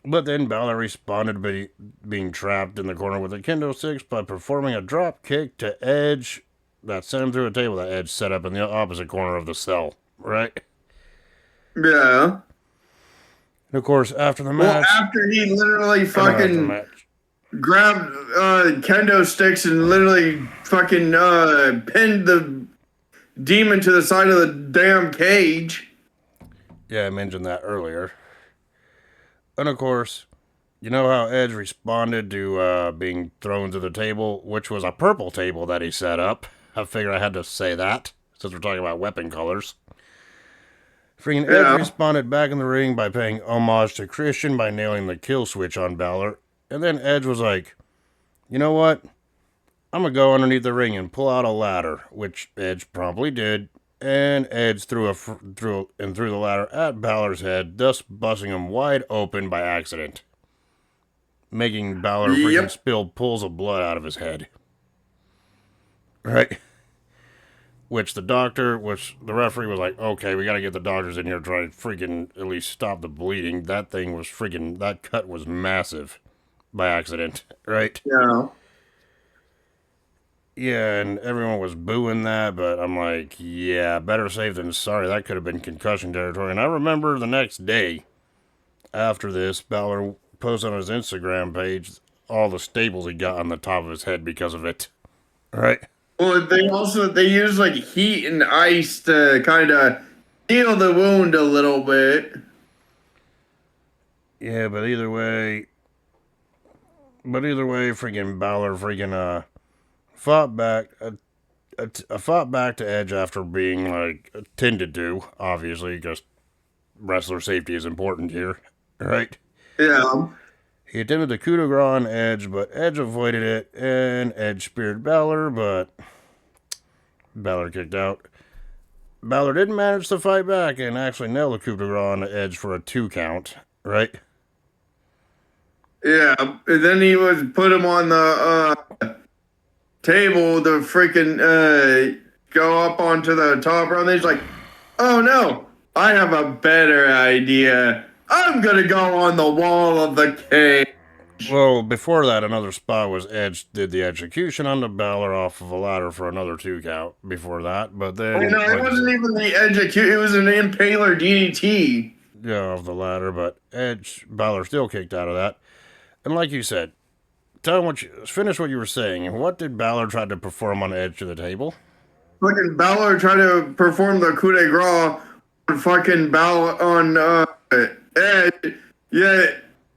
Balor responded by being trapped in the corner with a kendo sticks by performing a drop kick to Edge that sent him through a table that Edge set up in the opposite corner of the cell. Right? Yeah. And of course, after the match... Well, after he literally fucking grabbed kendo sticks and literally fucking pinned the demon to the side of the damn cage. Yeah, I mentioned that earlier. And of course, you know how Edge responded to being thrown to the table, which was a purple table that he set up. I figured I had to say that, since we're talking about weapon colors. Freaking Edge responded back in the ring by paying homage to Christian by nailing the kill switch on Balor. And then Edge was like, you know what? I'm going to go underneath the ring and pull out a ladder, which Edge promptly did. And Edge threw the ladder at Balor's head, thus busting him wide open by accident. Making Balor freaking spill pools of blood out of his head. Right? Which the referee was like, okay, we gotta get the doctors in here to try to freaking at least stop the bleeding. That cut was massive by accident. Right? Yeah. Yeah, and everyone was booing that, but I'm like, yeah, better safe than sorry. That could have been concussion territory. And I remember the next day after this, Balor posted on his Instagram page all the staples he got on the top of his head because of it. Right? Well, they use like heat and ice to kind of heal the wound a little bit. Yeah, but either way, freaking Balor fought back. Fought back to Edge after being like tended to. Obviously, because wrestler safety is important here, right? Yeah, He attempted the coup de grace on Edge, but Edge avoided it, and Edge speared Balor, but Balor kicked out. Balor didn't manage to fight back and actually nail the coup de grace on Edge for a 2 count, right? yeah. And then he was put him on the table to freaking go up onto the top row. And he's like, "Oh no, I have a better idea. I'm gonna go on the wall of the cage." Well, before that, another spot was Edge did the execution on the Balor off of a ladder for another 2 count before that, but Oh then, no, it like you wasn't said, even the execute. It was an impaler DDT. yeah, off the ladder, but Balor still kicked out of that. And like you said, finish what you were saying. What did Balor try to perform on Edge to the table? Fucking Balor tried to perform the coup de grace on fucking Balor on Edge. Yeah,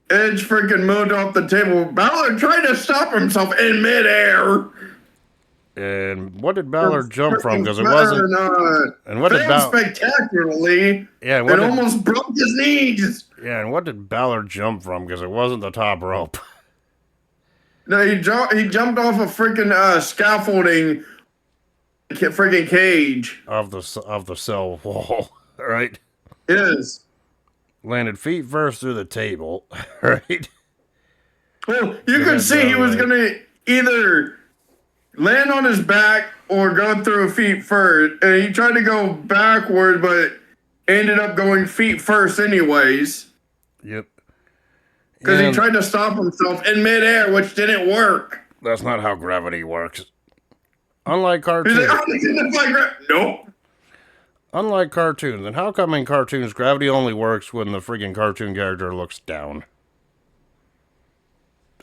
Edge freaking moved off the table. Balor tried to stop himself in midair. And what did Balor jump from? Freaking Because it wasn't. And what did failed Balor? spectacularly Yeah, and and almost broke his knees. and what did Balor jump from? Because it wasn't the top rope. No, he jumped off a freaking scaffolding, freaking cage. Of the cell wall, right? Yes. Landed feet first through the table, right? Well, you Your could head see he down, was right? gonna either land on his back or go through feet first, and he tried to go backward, but ended up going feet first anyways, Yep. because he And tried to stop himself in midair, which didn't work. that's not how gravity works. Unlike He's like, cartoons. "Oh, this isn't like nope." Unlike cartoons. And how come in cartoons gravity only works when the freaking cartoon character looks down?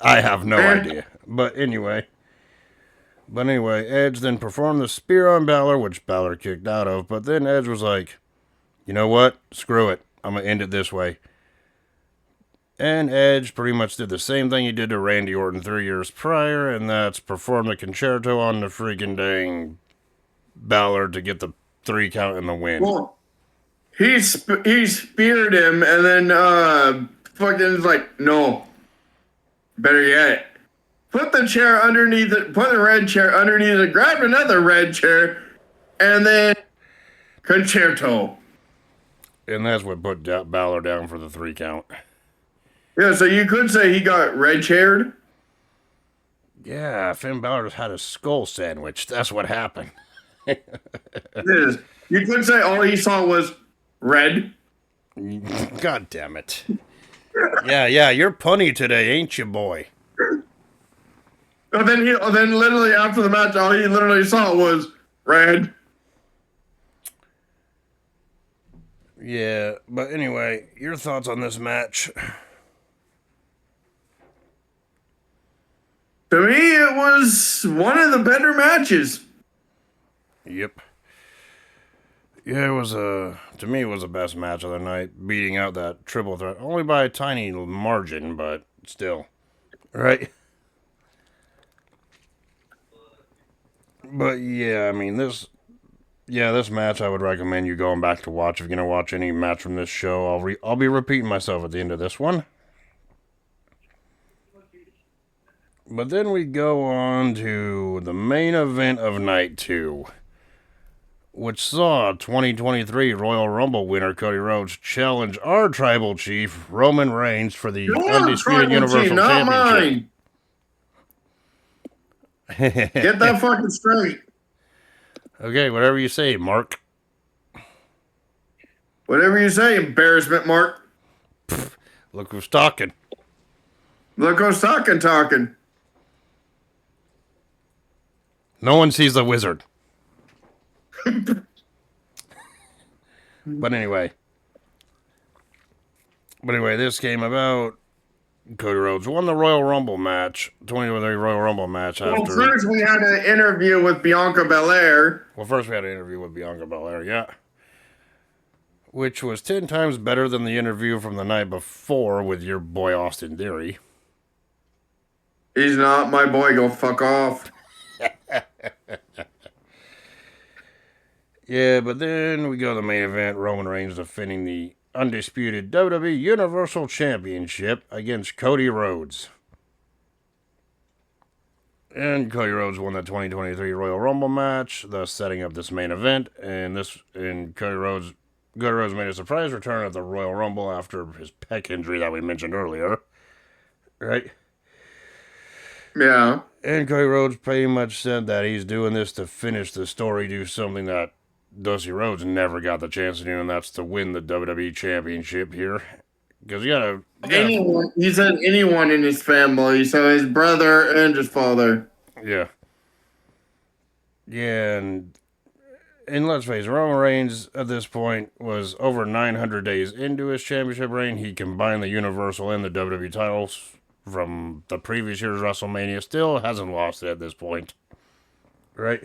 I have no idea. But anyway, Edge then performed the spear on Balor, which Balor kicked out of. But then Edge was like, you know what? Screw it. I'm going to end it this way. And Edge pretty much did the same thing he did to Randy Orton 3 years prior, and that's perform the concerto on the freaking dang Balor to get the 3 count in the win. Well, he speared him, and then fucking was like, no. Better yet, put the chair underneath it, put the red chair underneath it, grab another red chair, and then concerto. And that's what put Balor down for the 3 count. Yeah, so you could say he got red chaired. Yeah, Finn Balor just had a skull sandwich. That's what happened. Yes. You could say all he saw was red. God damn it. Yeah, you're punny today, ain't you, boy? And then literally after the match, all he literally saw was red. Yeah, but anyway, your thoughts on this match? To me, it was one of the better matches. Yep. Yeah, to me, it was the best match of the night, beating out that triple threat. Only by a tiny margin, but still. Right? But yeah, I mean, this match I would recommend you going back to watch. If you're going to watch any match from this show, I'll be repeating myself at the end of this one. But then we go on to the main event of night 2, which saw 2023 Royal Rumble winner Cody Rhodes challenge our tribal chief Roman Reigns for the Your undisputed tribal Universal chief, not Championship. mine. Get that fucking straight. Okay, whatever you say, Mark. Whatever you say, embarrassment, Mark. Look who's talking. Look who's talking. No one sees the wizard. But anyway, this came about Cody Rhodes won the Royal Rumble match, 2023 Royal Rumble match Well, after. first we had an interview with Bianca Belair. Well, first we had an interview with Bianca Belair, yeah. Which was 10 times better than the interview from the night before with your boy Austin Theory. He's not my boy. Go fuck off. Yeah, but then we go to the main event. Roman Reigns defending the undisputed WWE Universal Championship against Cody Rhodes. And Cody Rhodes won the 2023 Royal Rumble match, thus setting up this main event. And Cody Rhodes made a surprise return at the Royal Rumble after his pec injury that we mentioned earlier. Right? Yeah. And Cody Rhodes pretty much said that he's doing this to finish the story, do something that Dusty Rhodes never got the chance to do, and that's to win the WWE Championship here. Because you gotta. Anyone. He said anyone in his family. So his brother and his father. Yeah. Yeah, and let's face it, Roman Reigns at this point was over 900 days into his championship reign. He combined the Universal and the WWE titles from the previous year's WrestleMania. Still hasn't lost it at this point. Right?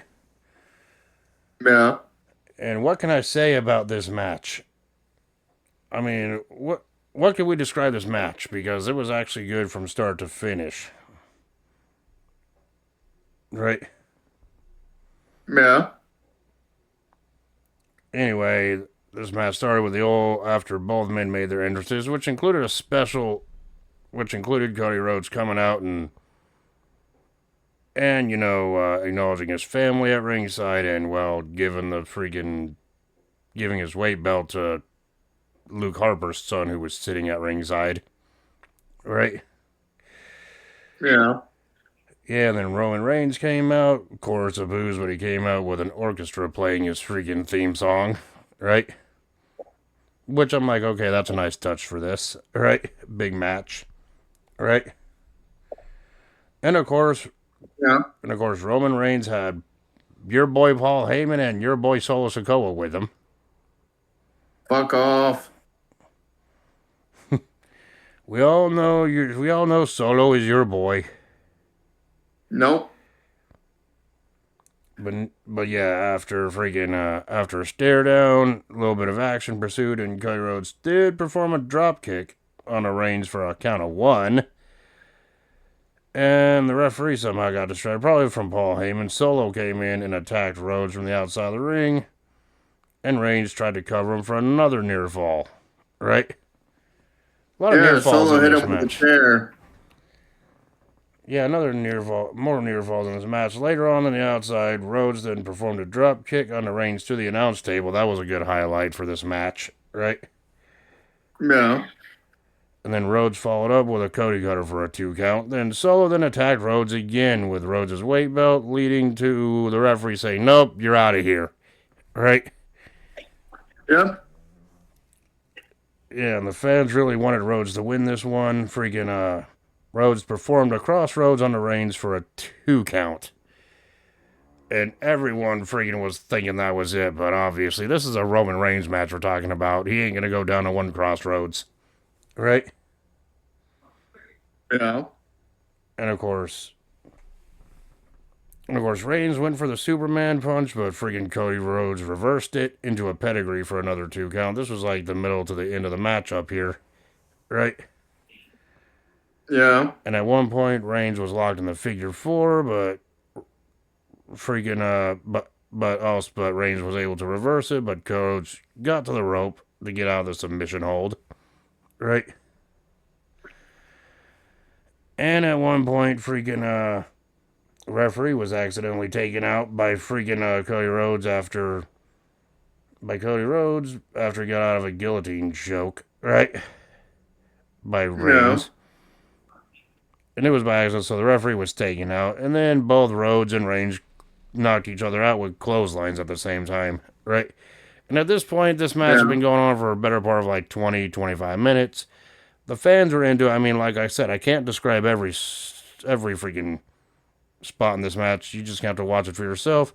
Yeah. And what can I say about this match? I mean, what can we describe this match? Because it was actually good from start to finish. Right? Yeah. Anyway, this match started with the old after both men made their entrances, which included Cody Rhodes coming out and acknowledging his family at ringside and giving his weight belt to Luke Harper's son who was sitting at ringside. Right? Yeah. Yeah, and then Roman Reigns came out, chorus of boos, but he came out with an orchestra playing his freaking theme song, right? Which I'm like, okay, that's a nice touch for this, right? Big match, right? And of course, Roman Reigns had your boy Paul Heyman and your boy Solo Sikoa with him. Fuck off. We all know Solo is your boy. Nope. But yeah, after a stare down, a little bit of action pursued, and Cody Rhodes did perform a drop kick on a Reigns for a count of 1. And the referee somehow got distracted, probably from Paul Heyman. Solo came in and attacked Rhodes from the outside of the ring, and Reigns tried to cover him for another near fall. Right? A lot of near falls Solo in hit this him with match. the chair. Yeah, another more near falls in this match. Later on the outside, Rhodes then performed a drop kick on the Reigns to the announce table. That was a good highlight for this match, right? Yeah. And then Rhodes followed up with a Cody cutter for a 2 count. Then Solo then attacked Rhodes again with Rhodes' weight belt, leading to the referee saying, "Nope, you're out of here." Right? Yep. Yeah, and the fans really wanted Rhodes to win this one. Rhodes performed a crossroads on the Reigns for a 2 count. And everyone freaking was thinking that was it, but obviously this is a Roman Reigns match we're talking about. He ain't gonna go down to 1 crossroads. Right? Yeah. And of course, Reigns went for the Superman punch, but freaking Cody Rhodes reversed it into a pedigree for another 2 count. This was like the middle to the end of the matchup here. Right? Yeah. And at one point, Reigns was locked in the figure 4, but Reigns was able to reverse it, but Coach got to the rope to get out of the submission hold. Right? And at one point, referee was accidentally taken out by Cody Rhodes after he got out of a guillotine choke, right? By Reigns. Yeah. And it was by accident, so the referee was taken out. And then both Rhodes and Reigns knocked each other out with clotheslines at the same time, right? And at this point, this match had been going on for a better part of like 20, 25 minutes. The fans were into it. I mean, like I said, I can't describe every freaking spot in this match. You just have to watch it for yourself.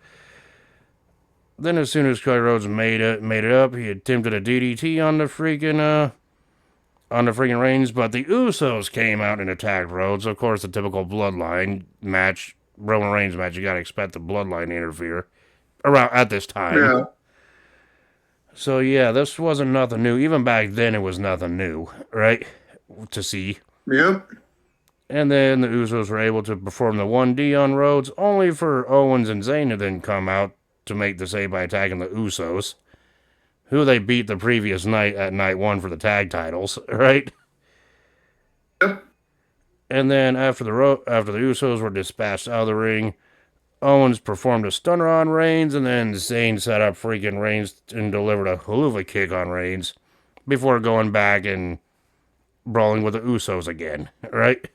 Then as soon as Cody Rhodes made it up, he attempted a DDT on on the freaking Reigns, but the Usos came out and attacked Rhodes. Of course, the typical bloodline match, Roman Reigns match, you gotta expect the bloodline to interfere around at this time. Yeah. So yeah, this wasn't nothing new. Even back then, it was nothing new, right? To see. Yep. And then the Usos were able to perform the 1D on Rhodes, only for Owens and Zayn to then come out to make the save by attacking the Usos, who they beat the previous night at night one for the tag titles, right? Yep. And then after the Usos were dispatched out of the ring, Owens performed a stunner on Reigns, and then Zayn set up freaking Reigns and delivered a haluva kick on Reigns before going back and brawling with the Usos again, right?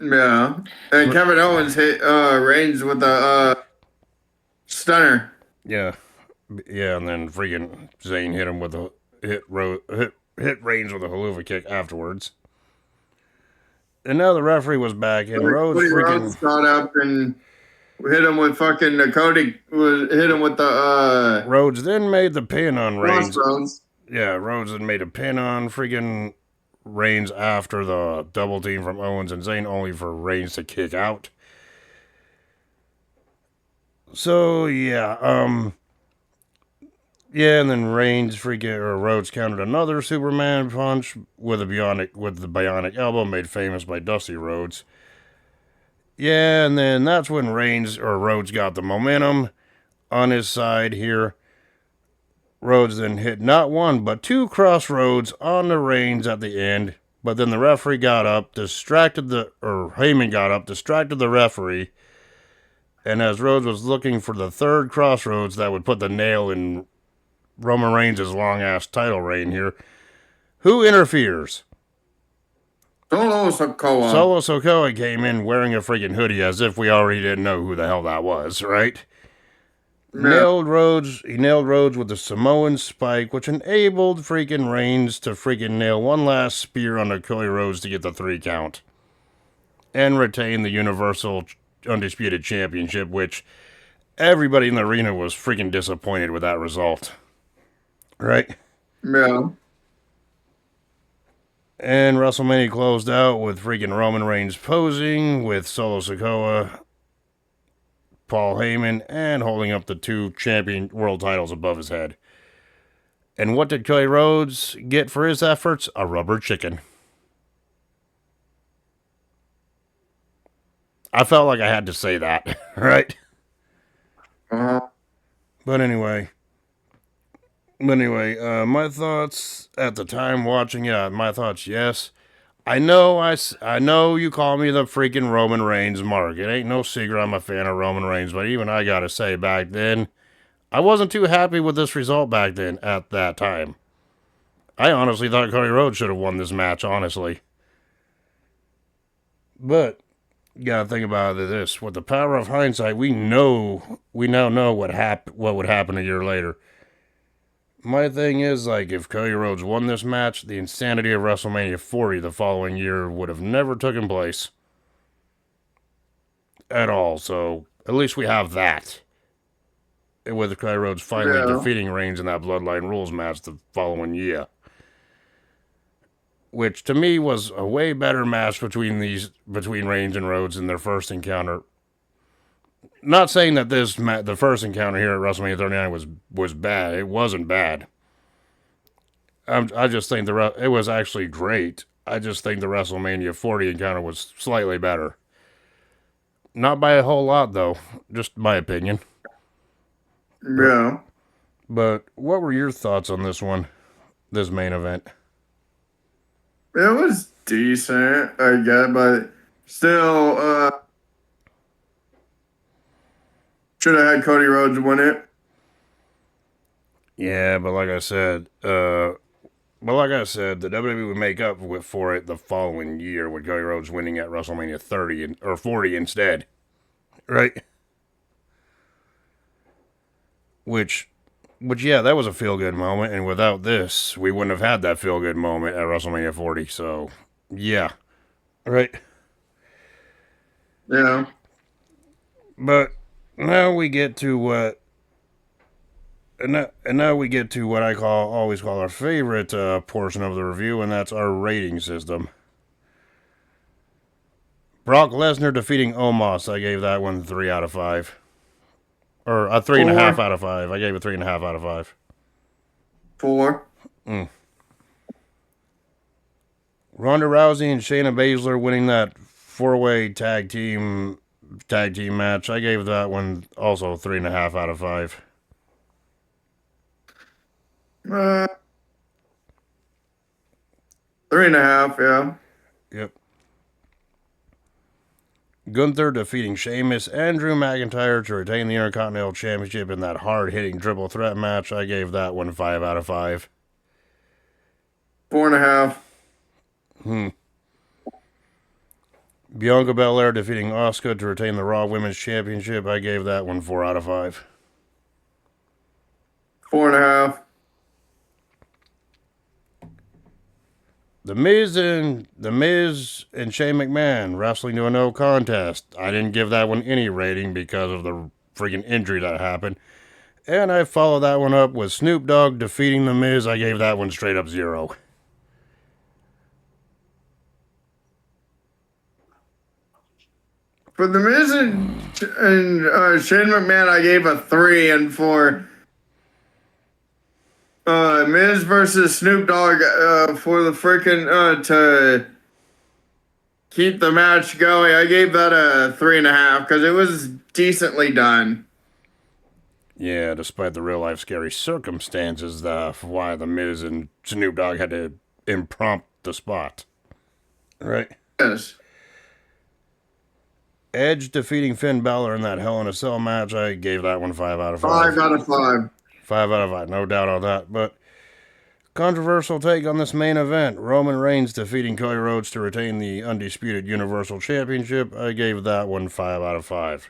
Yeah. And Kevin Owens hit Reigns with a stunner. Yeah, yeah, and then freaking Zayn hit him with a hit Reigns with a haluva kick afterwards. And now the referee was back, and Rhodes Cody freaking Rhodes got up and hit him with fucking Cody hit him with the Rhodes then made the pin on Reigns. crossbones. Yeah, Rhodes then made a pin on freaking Reigns after the double team from Owens and Zayn, only for Reigns to kick out. So yeah, yeah, and then Rhodes countered another Superman punch with the bionic elbow made famous by Dusty Rhodes. Yeah, and then that's when Rhodes got the momentum on his side here. Rhodes then hit not one but two crossroads on the Reigns at the end, but then the referee got up, Heyman got up, distracted the referee, and as Rhodes was looking for the third crossroads that would put the nail in Roman Reigns' long-ass title reign here, who interferes? Solo Sokoa. Solo Sikoa came in wearing a freaking hoodie as if we already didn't know who the hell that was, right? Yeah. He nailed Rhodes with the Samoan spike, which enabled freaking Reigns to freaking nail one last spear on Cody Rhodes to get the 3 count. And retain the Universal Undisputed Championship, which everybody in the arena was freaking disappointed with that result. Right? Yeah. And WrestleMania closed out with freaking Roman Reigns posing with Solo Sikoa, Paul Heyman, and holding up the 2 champion world titles above his head. And what did Cody Rhodes get for his efforts? A rubber chicken. I felt like I had to say that, right? But anyway, my thoughts at the time watching it, yes. I know you call me the freaking Roman Reigns mark. It ain't no secret I'm a fan of Roman Reigns, but even I gotta say back then, I wasn't too happy with this result back then at that time. I honestly thought Cody Rhodes should have won this match, honestly. But you gotta think about this. With the power of hindsight, we now know what would happen a year later. My thing is, like, if Cody Rhodes won this match, the insanity of WrestleMania 40 the following year would have never taken place. At all, so at least we have that. With Cody Rhodes finally defeating Reigns in that Bloodline Rules match the following year. Which, to me, was a way better match between Reigns and Rhodes in their first encounter. Not saying that the first encounter here at WrestleMania 39 was bad. It wasn't bad. I just think it was actually great. I just think the WrestleMania 40 encounter was slightly better. Not by a whole lot, though. Just my opinion. Yeah. But what were your thoughts on this one? This main event? It was decent, I guess, but still, should have had Cody Rhodes win it. Yeah, but like I said, the WWE would make up for it the following year with Cody Rhodes winning at WrestleMania 30 or 40 instead, right? Which, yeah, that was a feel-good moment, and without this, we wouldn't have had that feel-good moment at WrestleMania 40. So, yeah, right. Yeah. But now we get to what And now we get to what I always call our favorite portion of the review, and that's our rating system. Brock Lesnar defeating Omos. I gave that one 3 out of 5, or a 3.5 4. out of 5. I gave it 3.5 out of 5. 4. Ronda Rousey and Shayna Baszler winning that four-way tag team match. I gave that one also 3.5 out of 5. 3.5. Yeah. Yep. Gunther defeating Sheamus and Drew McIntyre to retain the Intercontinental Championship in that hard-hitting triple threat match. I gave that one 5 out of 5. 4.5. Bianca Belair defeating Asuka to retain the Raw Women's Championship. I gave that one 4 out of 5. 4.5. The Miz and Shane McMahon wrestling to a no contest. I didn't give that one any rating because of the freaking injury that happened. And I followed that one up with Snoop Dogg defeating The Miz. I gave that one straight up 0. For The Miz and Shane McMahon, I gave a 3, and for Miz versus Snoop Dogg for the freaking to keep the match going, I gave that a 3.5 because it was decently done. Yeah, despite the real life scary circumstances, why The Miz and Snoop Dogg had to impromptu the spot. Right? Yes. Edge defeating Finn Balor in that Hell in a Cell match. I gave that one 5 out of 5 out of 5. 5 out of 5, no doubt on that. But controversial take on this main event. Roman Reigns defeating Cody Rhodes to retain the undisputed Universal Championship. I gave that one 5 out of 5.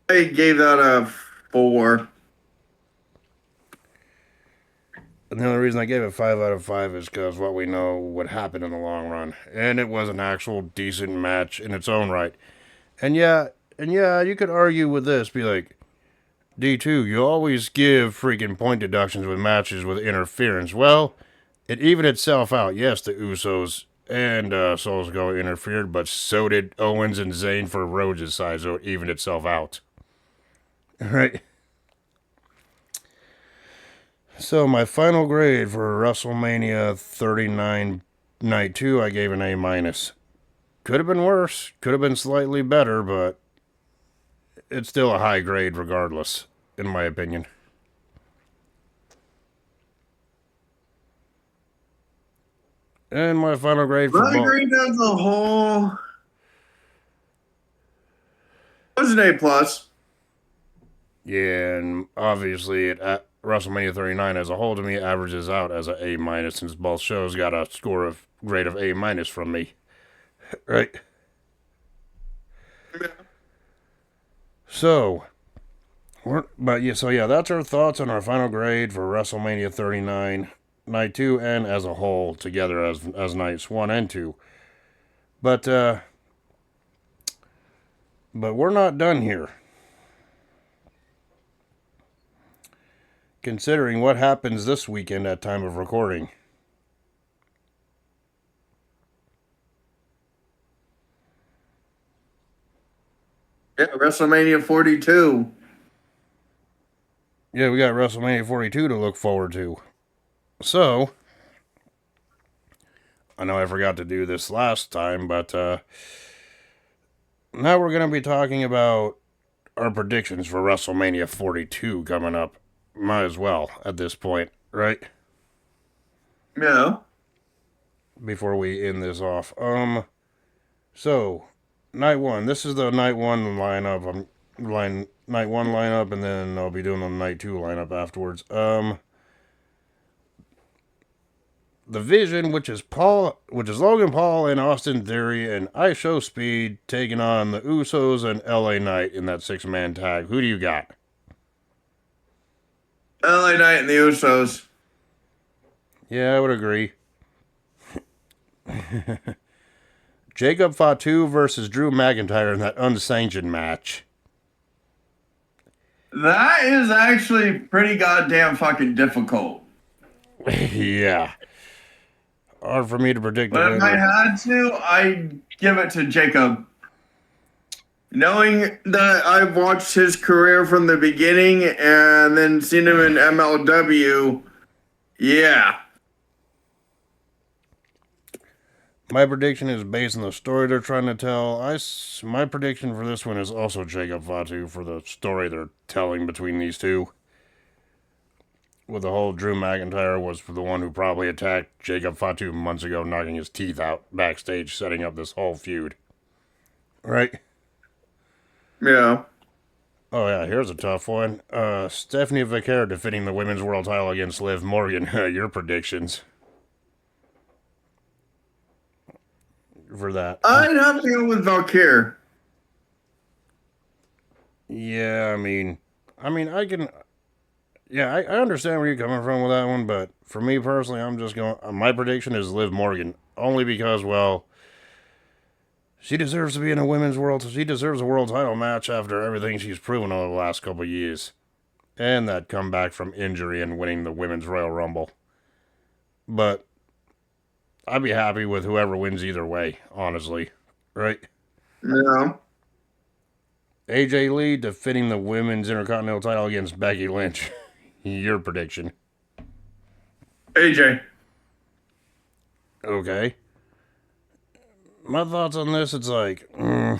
I gave that a 4. And the only reason I gave it 5 out of 5 is because what we know would happen in the long run. And it was an actual decent match in its own right. And yeah, you could argue with this, be like, D2, you always give freaking point deductions with matches with interference. Well, it evened itself out. Yes, the Usos and Souls Go interfered, but so did Owens and Zayn for Rhodes' side, so it evened itself out. Right? So my final grade for WrestleMania 39 Night 2, I gave an A-. Could have been worse, could have been slightly better, but it's still a high grade regardless, in my opinion. And my final grade for My grade as a whole was an A+. Yeah, and obviously at WrestleMania 39 as a whole to me averages out as an A- since both shows got a grade of A- from me. Right? Yeah. So, that's our thoughts on our final grade for WrestleMania 39 Night 2 and as a whole together as nights 1 and 2. But we're not done here. Considering what happens this weekend at time of recording. Yeah, WrestleMania 42. Yeah, we got WrestleMania 42 to look forward to. So, I know I forgot to do this last time, but now we're going to be talking about our predictions for WrestleMania 42 coming up. Might as well at this point, right? Yeah. Before we end this off. So, night 1. This is the night 1 lineup. Night 1 lineup, and then I'll be doing the night 2 lineup afterwards. The Vision, which is Logan Paul and Austin Theory and ISO Speed taking on the Usos and LA Knight in that 6-man tag. Who do you got? LA Knight and the Usos. Yeah, I would agree. Jacob Fatu versus Drew McIntyre in that unsanctioned match. That is actually pretty goddamn fucking difficult. Yeah. Hard for me to predict the But if I winner. had to, I'd give it to Jacob. Knowing that I've watched his career from the beginning and then seen him in MLW, yeah. My prediction is based on the story they're trying to tell. My prediction for this one is also Jacob Fatu for the story they're telling between these two. With the whole Drew McIntyre was the one who probably attacked Jacob Fatu months ago, knocking his teeth out backstage, setting up this whole feud. Right? Yeah. Oh yeah, here's a tough one. Stephanie Vicaire defending the women's world title against Liv Morgan. Your predictions for that? I'd have to go with Valkyr. Yeah, I can. Yeah, I understand where you're coming from with that one, but for me personally, I'm just going. My prediction is Liv Morgan, only because, well, she deserves to be in a women's world. She deserves a world title match after everything she's proven over the last couple of years, and that comeback from injury and winning the women's Royal Rumble. But I'd be happy with whoever wins either way, honestly. Right? Yeah. AJ Lee defending the women's Intercontinental title against Becky Lynch. Your prediction. AJ. Okay. My thoughts on this, it's like, I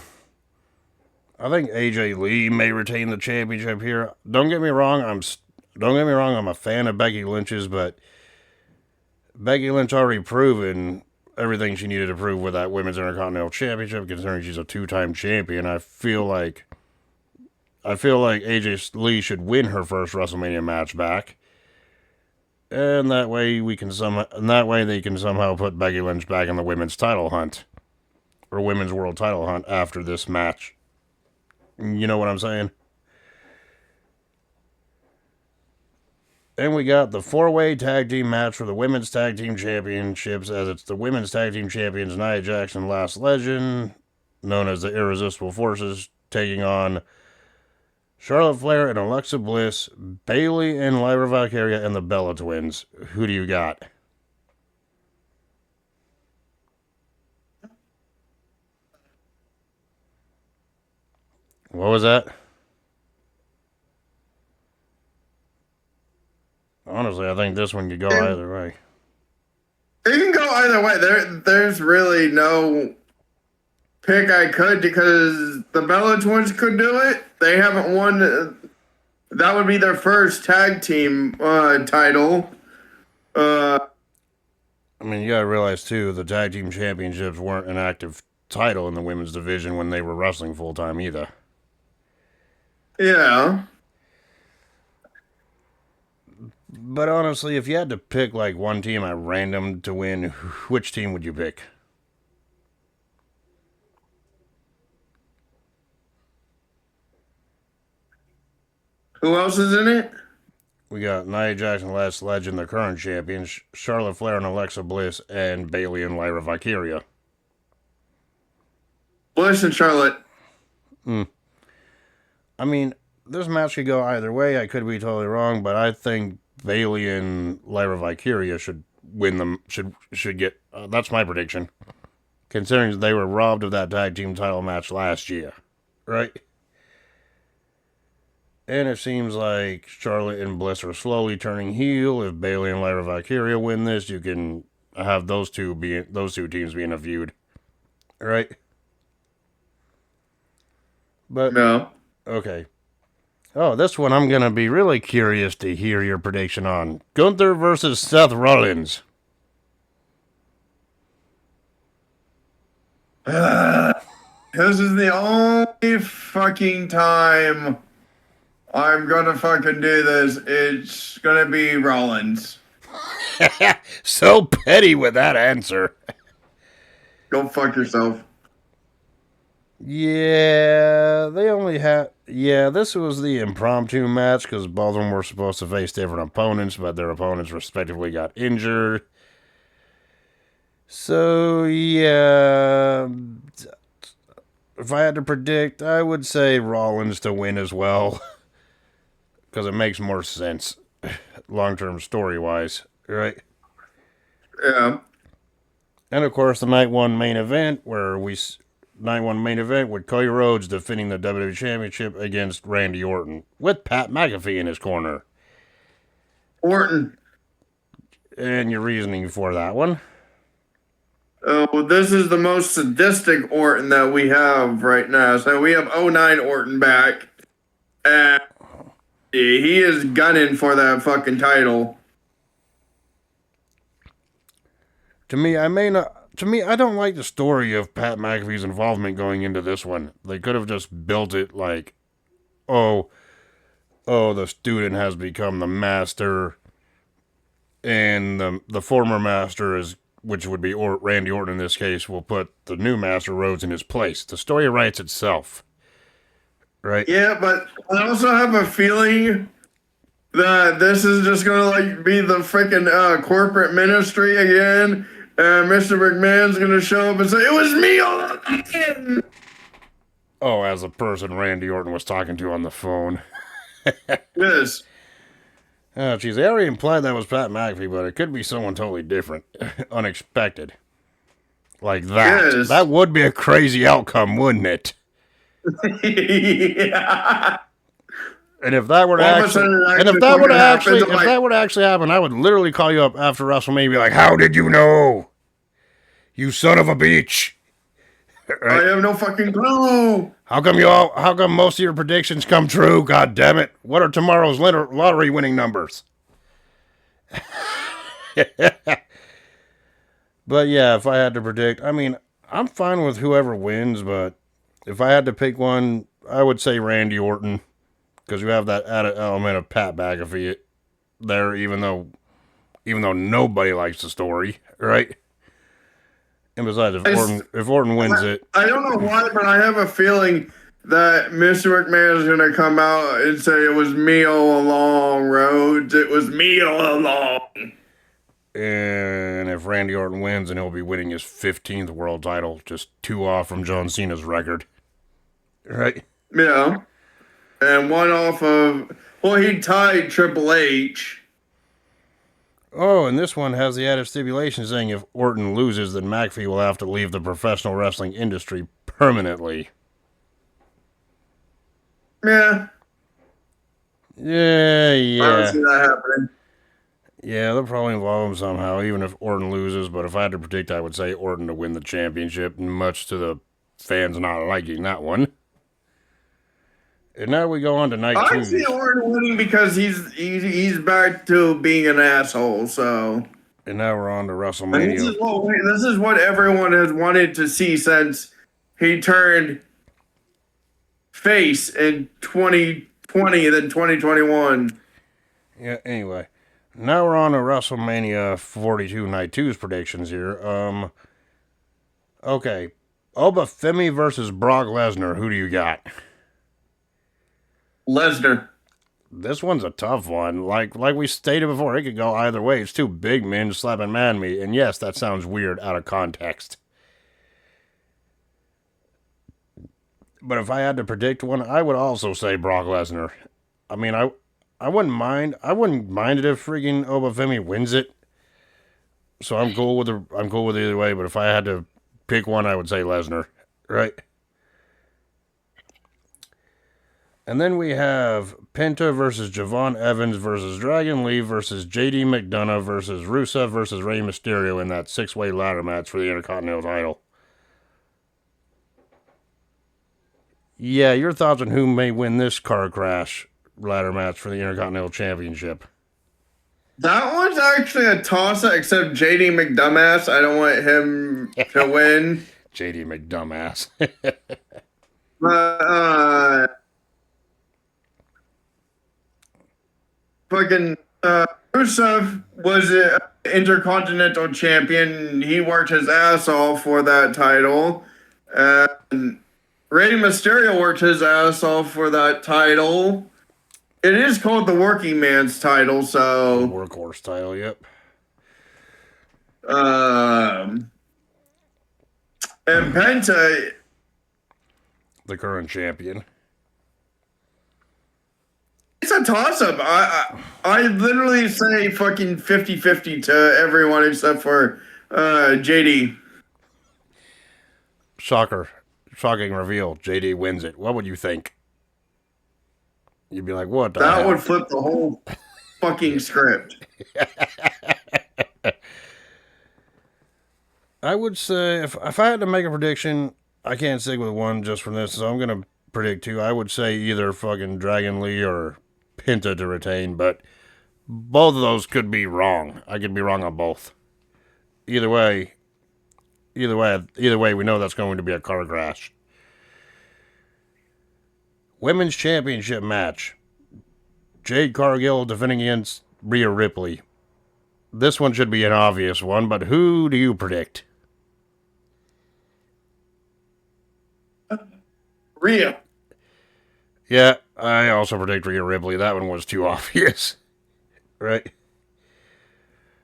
think AJ Lee may retain the championship here. Don't get me wrong, I'm a fan of Becky Lynch's, but Becky Lynch already proven everything she needed to prove with that women's Intercontinental Championship, considering she's a two-time champion. I feel like AJ Lee should win her first WrestleMania match back, and that way they can somehow put Becky Lynch back in the women's title hunt or women's world title hunt after this match. You know what I'm saying? And we got the four-way tag team match for the women's tag team championships, as it's the women's tag team champions Nia Jax and Last Legend, known as the Irresistible Forces, taking on Charlotte Flair and Alexa Bliss, Bayley and Lyra Valkyria, and the Bella Twins. Who do you got? What was that? Honestly, I think this one could go It, either way. it can go either way. There's really no pick I could because the Bella Twins could do it. They haven't won. That would be their first tag team title. Uh, You gotta realize too, the tag team championships weren't an active title in the women's division when they were wrestling full time either. yeah. But honestly, if you had to pick like one team at random to win, which team would you pick? Who else is in it? We got Nia Jax and Last Legend, the current champions, Charlotte Flair and Alexa Bliss, and Bayley and Lyra Valkyria. Bliss and Charlotte. Hmm. This match could go either way. I could be totally wrong, but I think Bayley and Lyra Valkyria should win them. Should get. That's my prediction. Considering they were robbed of that tag team title match last year, right? And it seems like Charlotte and Bliss are slowly turning heel. If Bayley and Lyra Valkyria win this, you can have those two teams being a feud, right? But No. okay. Oh, this one I'm gonna be really curious to hear your prediction on Gunther versus Seth Rollins. This is the only fucking time I'm gonna fucking do this. It's gonna be Rollins. So petty with that answer. Go fuck yourself. Yeah, they only had. Yeah, this was the impromptu match because both of them were supposed to face different opponents, but their opponents respectively got injured. So, yeah. If I had to predict, I would say Rollins to win as well. because it makes more sense long term story wise, right? Yeah. And of course, the night one main event with Cody Rhodes defending the WWE Championship against Randy Orton with Pat McAfee in his corner. Orton. And your reasoning for that one? Oh, this is the most sadistic Orton that we have right now. So we have '09 Orton back, and he is gunning for that fucking title. To me, I don't like the story of Pat McAfee's involvement going into this one. They could have just built it like, oh, the student has become the master, and the former master is, which would be Randy Orton in this case, will put the new master Rhodes in his place. The story writes itself, right? Yeah, but I also have a feeling that this is just gonna like be the freaking corporate ministry again. Mr. McMahon's gonna show up and say, "It was me all along." Oh, as a person Randy Orton was talking to on the phone. Yes. Oh, geez, they already implied that was Pat McAfee, but it could be someone totally different, unexpected, like that. Yes. That would be a crazy outcome, wouldn't it? Yeah. And if that were to All of a actually, sudden, it and if actually that were to fucking actually, happens, I'm if like, that were to actually happen, I would literally call you up after WrestleMania and be like, "How did you know? You son of a bitch!" I have no fucking clue. How come most of your predictions come true? God damn it! What are tomorrow's lottery winning numbers? But yeah, if I had to predict, I mean, I'm fine with whoever wins, but if I had to pick one, I would say Randy Orton because you have that added element of Pat McAfee there, even though nobody likes the story, right? And besides, if Orton wins it, I don't know why, but I have a feeling that Mr. McMahon is gonna come out and say it was me all along, Rhodes. It was me all along. and if Randy Orton wins, then he'll be winning his 15th world title, just 2 off from John Cena's record, right? Yeah. And one off of, well, he tied Triple H. Oh, and this one has the added stipulation saying if Orton loses, then McAfee will have to leave the professional wrestling industry permanently. Yeah. Yeah, I don't yeah. see that happening. Yeah, they'll probably involve him somehow, even if Orton loses. But if I had to predict, I would say Orton to win the championship, much to the fans not liking that one. And now we go on to night I two. see Orton winning because he's back to being an asshole. So, And now we're on to and WrestleMania. this is what everyone has wanted to see since he turned face in 2020 and then 2021. Yeah, anyway. Now we're on to WrestleMania 42 Night 2's predictions here. Okay. Obafemi versus Brock Lesnar. Who do you got? Lesnar. This one's a tough one. Like we stated before, it could go either way. It's two big men slapping man meat. And yes, that sounds weird out of context. But if I had to predict one, I would also say Brock Lesnar. I mean, I wouldn't mind. I wouldn't mind it if freaking Obafemi wins it. So I'm cool with either way. But if I had to pick one, I would say Lesnar. Right. And then we have Penta versus Javon Evans versus Dragon Lee versus JD McDonough versus Rusev versus Rey Mysterio in that 6-way ladder match for the Intercontinental title. Yeah, your thoughts on who may win this car crash ladder match for the Intercontinental Championship? That one's actually a toss-up, except JD McDumbass. I don't want him to win. JD McDumbass. Fucking Rusev was an Intercontinental Champion. He worked his ass off for that title. And Rey Mysterio worked his ass off for that title. It is called the working man's title, so Workhorse title, yep. And Penta, The current champion. It's a toss-up. I literally say fucking 50-50 to everyone except for JD. Shocker. Shocking reveal. JD wins it. What would you think? You'd be like, what the That would hell? flip the whole fucking script. I would say, if I had to make a prediction, I can't stick with one just from this, so I'm going to predict two. I would say either fucking Dragon Lee or Pinta to retain, but both of those could be wrong. I could be wrong on both. Either way, either way, we know that's going to be a car crash. Women's Championship match. Jade Cargill defending against Rhea Ripley. This one should be an obvious one, but who do you predict? Rhea. Yeah, I also predict Rhea Ripley. That one was too obvious. Right?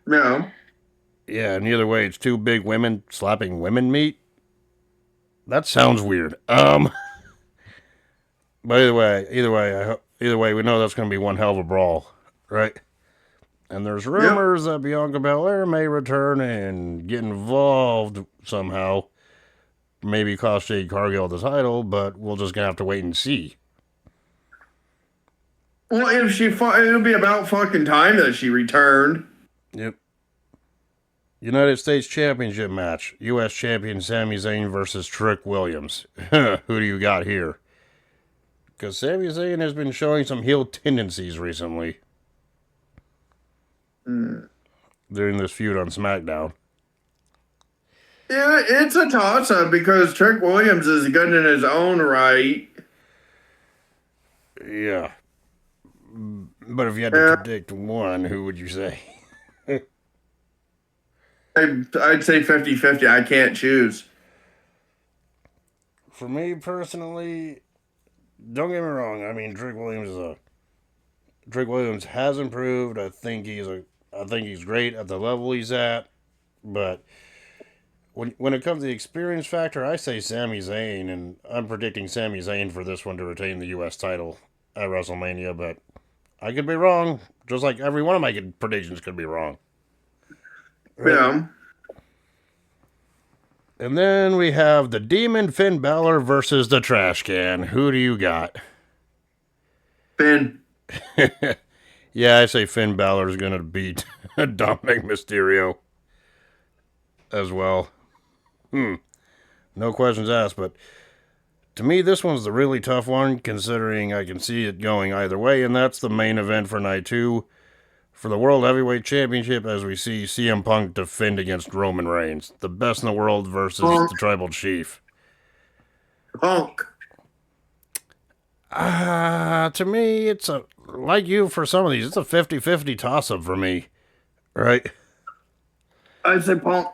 No. Yeah, and either way, it's two big women slapping women meat. That sounds weird. But either way, we know that's going to be one hell of a brawl, right? And there's Yep. rumors that Bianca Belair may return and get involved somehow. Maybe cost Jade Cargill the title, but we'll just gonna have to wait and see. Well, if she fought, it'll be about fucking time that she returned. Yep. United States Championship match. U.S. Champion Sami Zayn versus Trick Williams. Who do you got here? Because Sami Zayn has been showing some heel tendencies recently during this feud on SmackDown. Yeah, it's a toss-up because Trick Williams is good in his own right. Yeah. But if you had to predict one, who would you say? I'd say 50-50. I can't choose. For me personally, don't get me wrong. I mean, Trick Williams has improved. I think he's great at the level he's at. But when it comes to the experience factor, I say Sami Zayn, and I'm predicting Sami Zayn for this one to retain the U.S. title at WrestleMania. But I could be wrong, just like every one of my predictions could be wrong. Right? Yeah. And then we have the Demon Finn Balor versus the Trash Can. Who do you got? Finn. Yeah, I say Finn Balor is going to beat Dominic Mysterio as well. No questions asked, but to me, this one's the really tough one, considering I can see it going either way, and that's the main event for night 2 for the World Heavyweight Championship, as we see CM Punk defend against Roman Reigns, the best in the world versus the Tribal Chief. Punk. To me, it's like you for some of these, it's a 50-50 toss-up for me, right? I'd say Punk.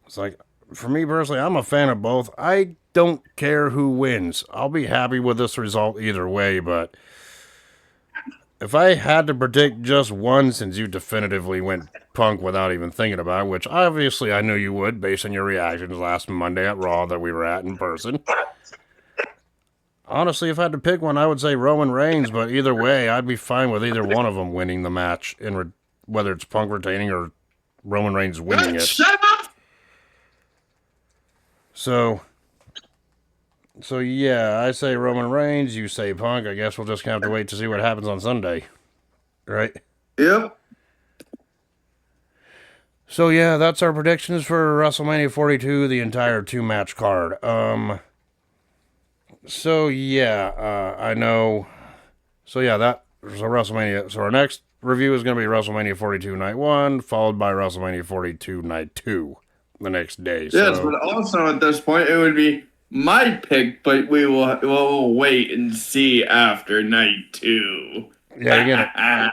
It's like, for me personally, I'm a fan of both. I don't care who wins. I'll be happy with this result either way, but if I had to predict just one, since you definitively went Punk without even thinking about it, which obviously I knew you would based on your reactions last Monday at Raw that we were at in person. Honestly, if I had to pick one, I would say Roman Reigns, but either way, I'd be fine with either one of them winning the match, whether it's Punk retaining or Roman Reigns winning it. Shut up! So yeah, I say Roman Reigns, you say Punk. I guess we'll just have to wait to see what happens on Sunday. Right? Yep. So yeah, that's our predictions for WrestleMania 42, the entire 2-match card. So yeah, I know. So yeah, so WrestleMania. So our next review is going to be WrestleMania 42 Night 1, followed by WrestleMania 42 Night 2 the next day. Yes, So, but also at this point it would be my pick, but we'll wait and see after night 2. yeah,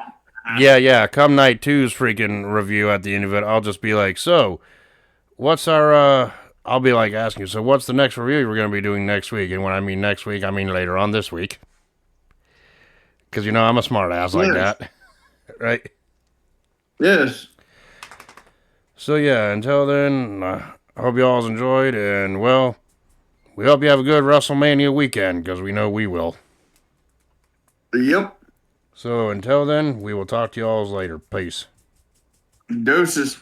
yeah. Come night 2's freaking review at the end of it, I'll just be like, so, what's our, I'll be like asking you, so what's the next review we're going to be doing next week? And when I mean next week, I mean later on this week. Because, I'm a smart ass like that. Right? Yes. So, yeah, until then, I hope you all enjoyed, and, well, we hope you have a good WrestleMania weekend, because we know we will. Yep. So until then, we will talk to y'all later. Peace. Doses.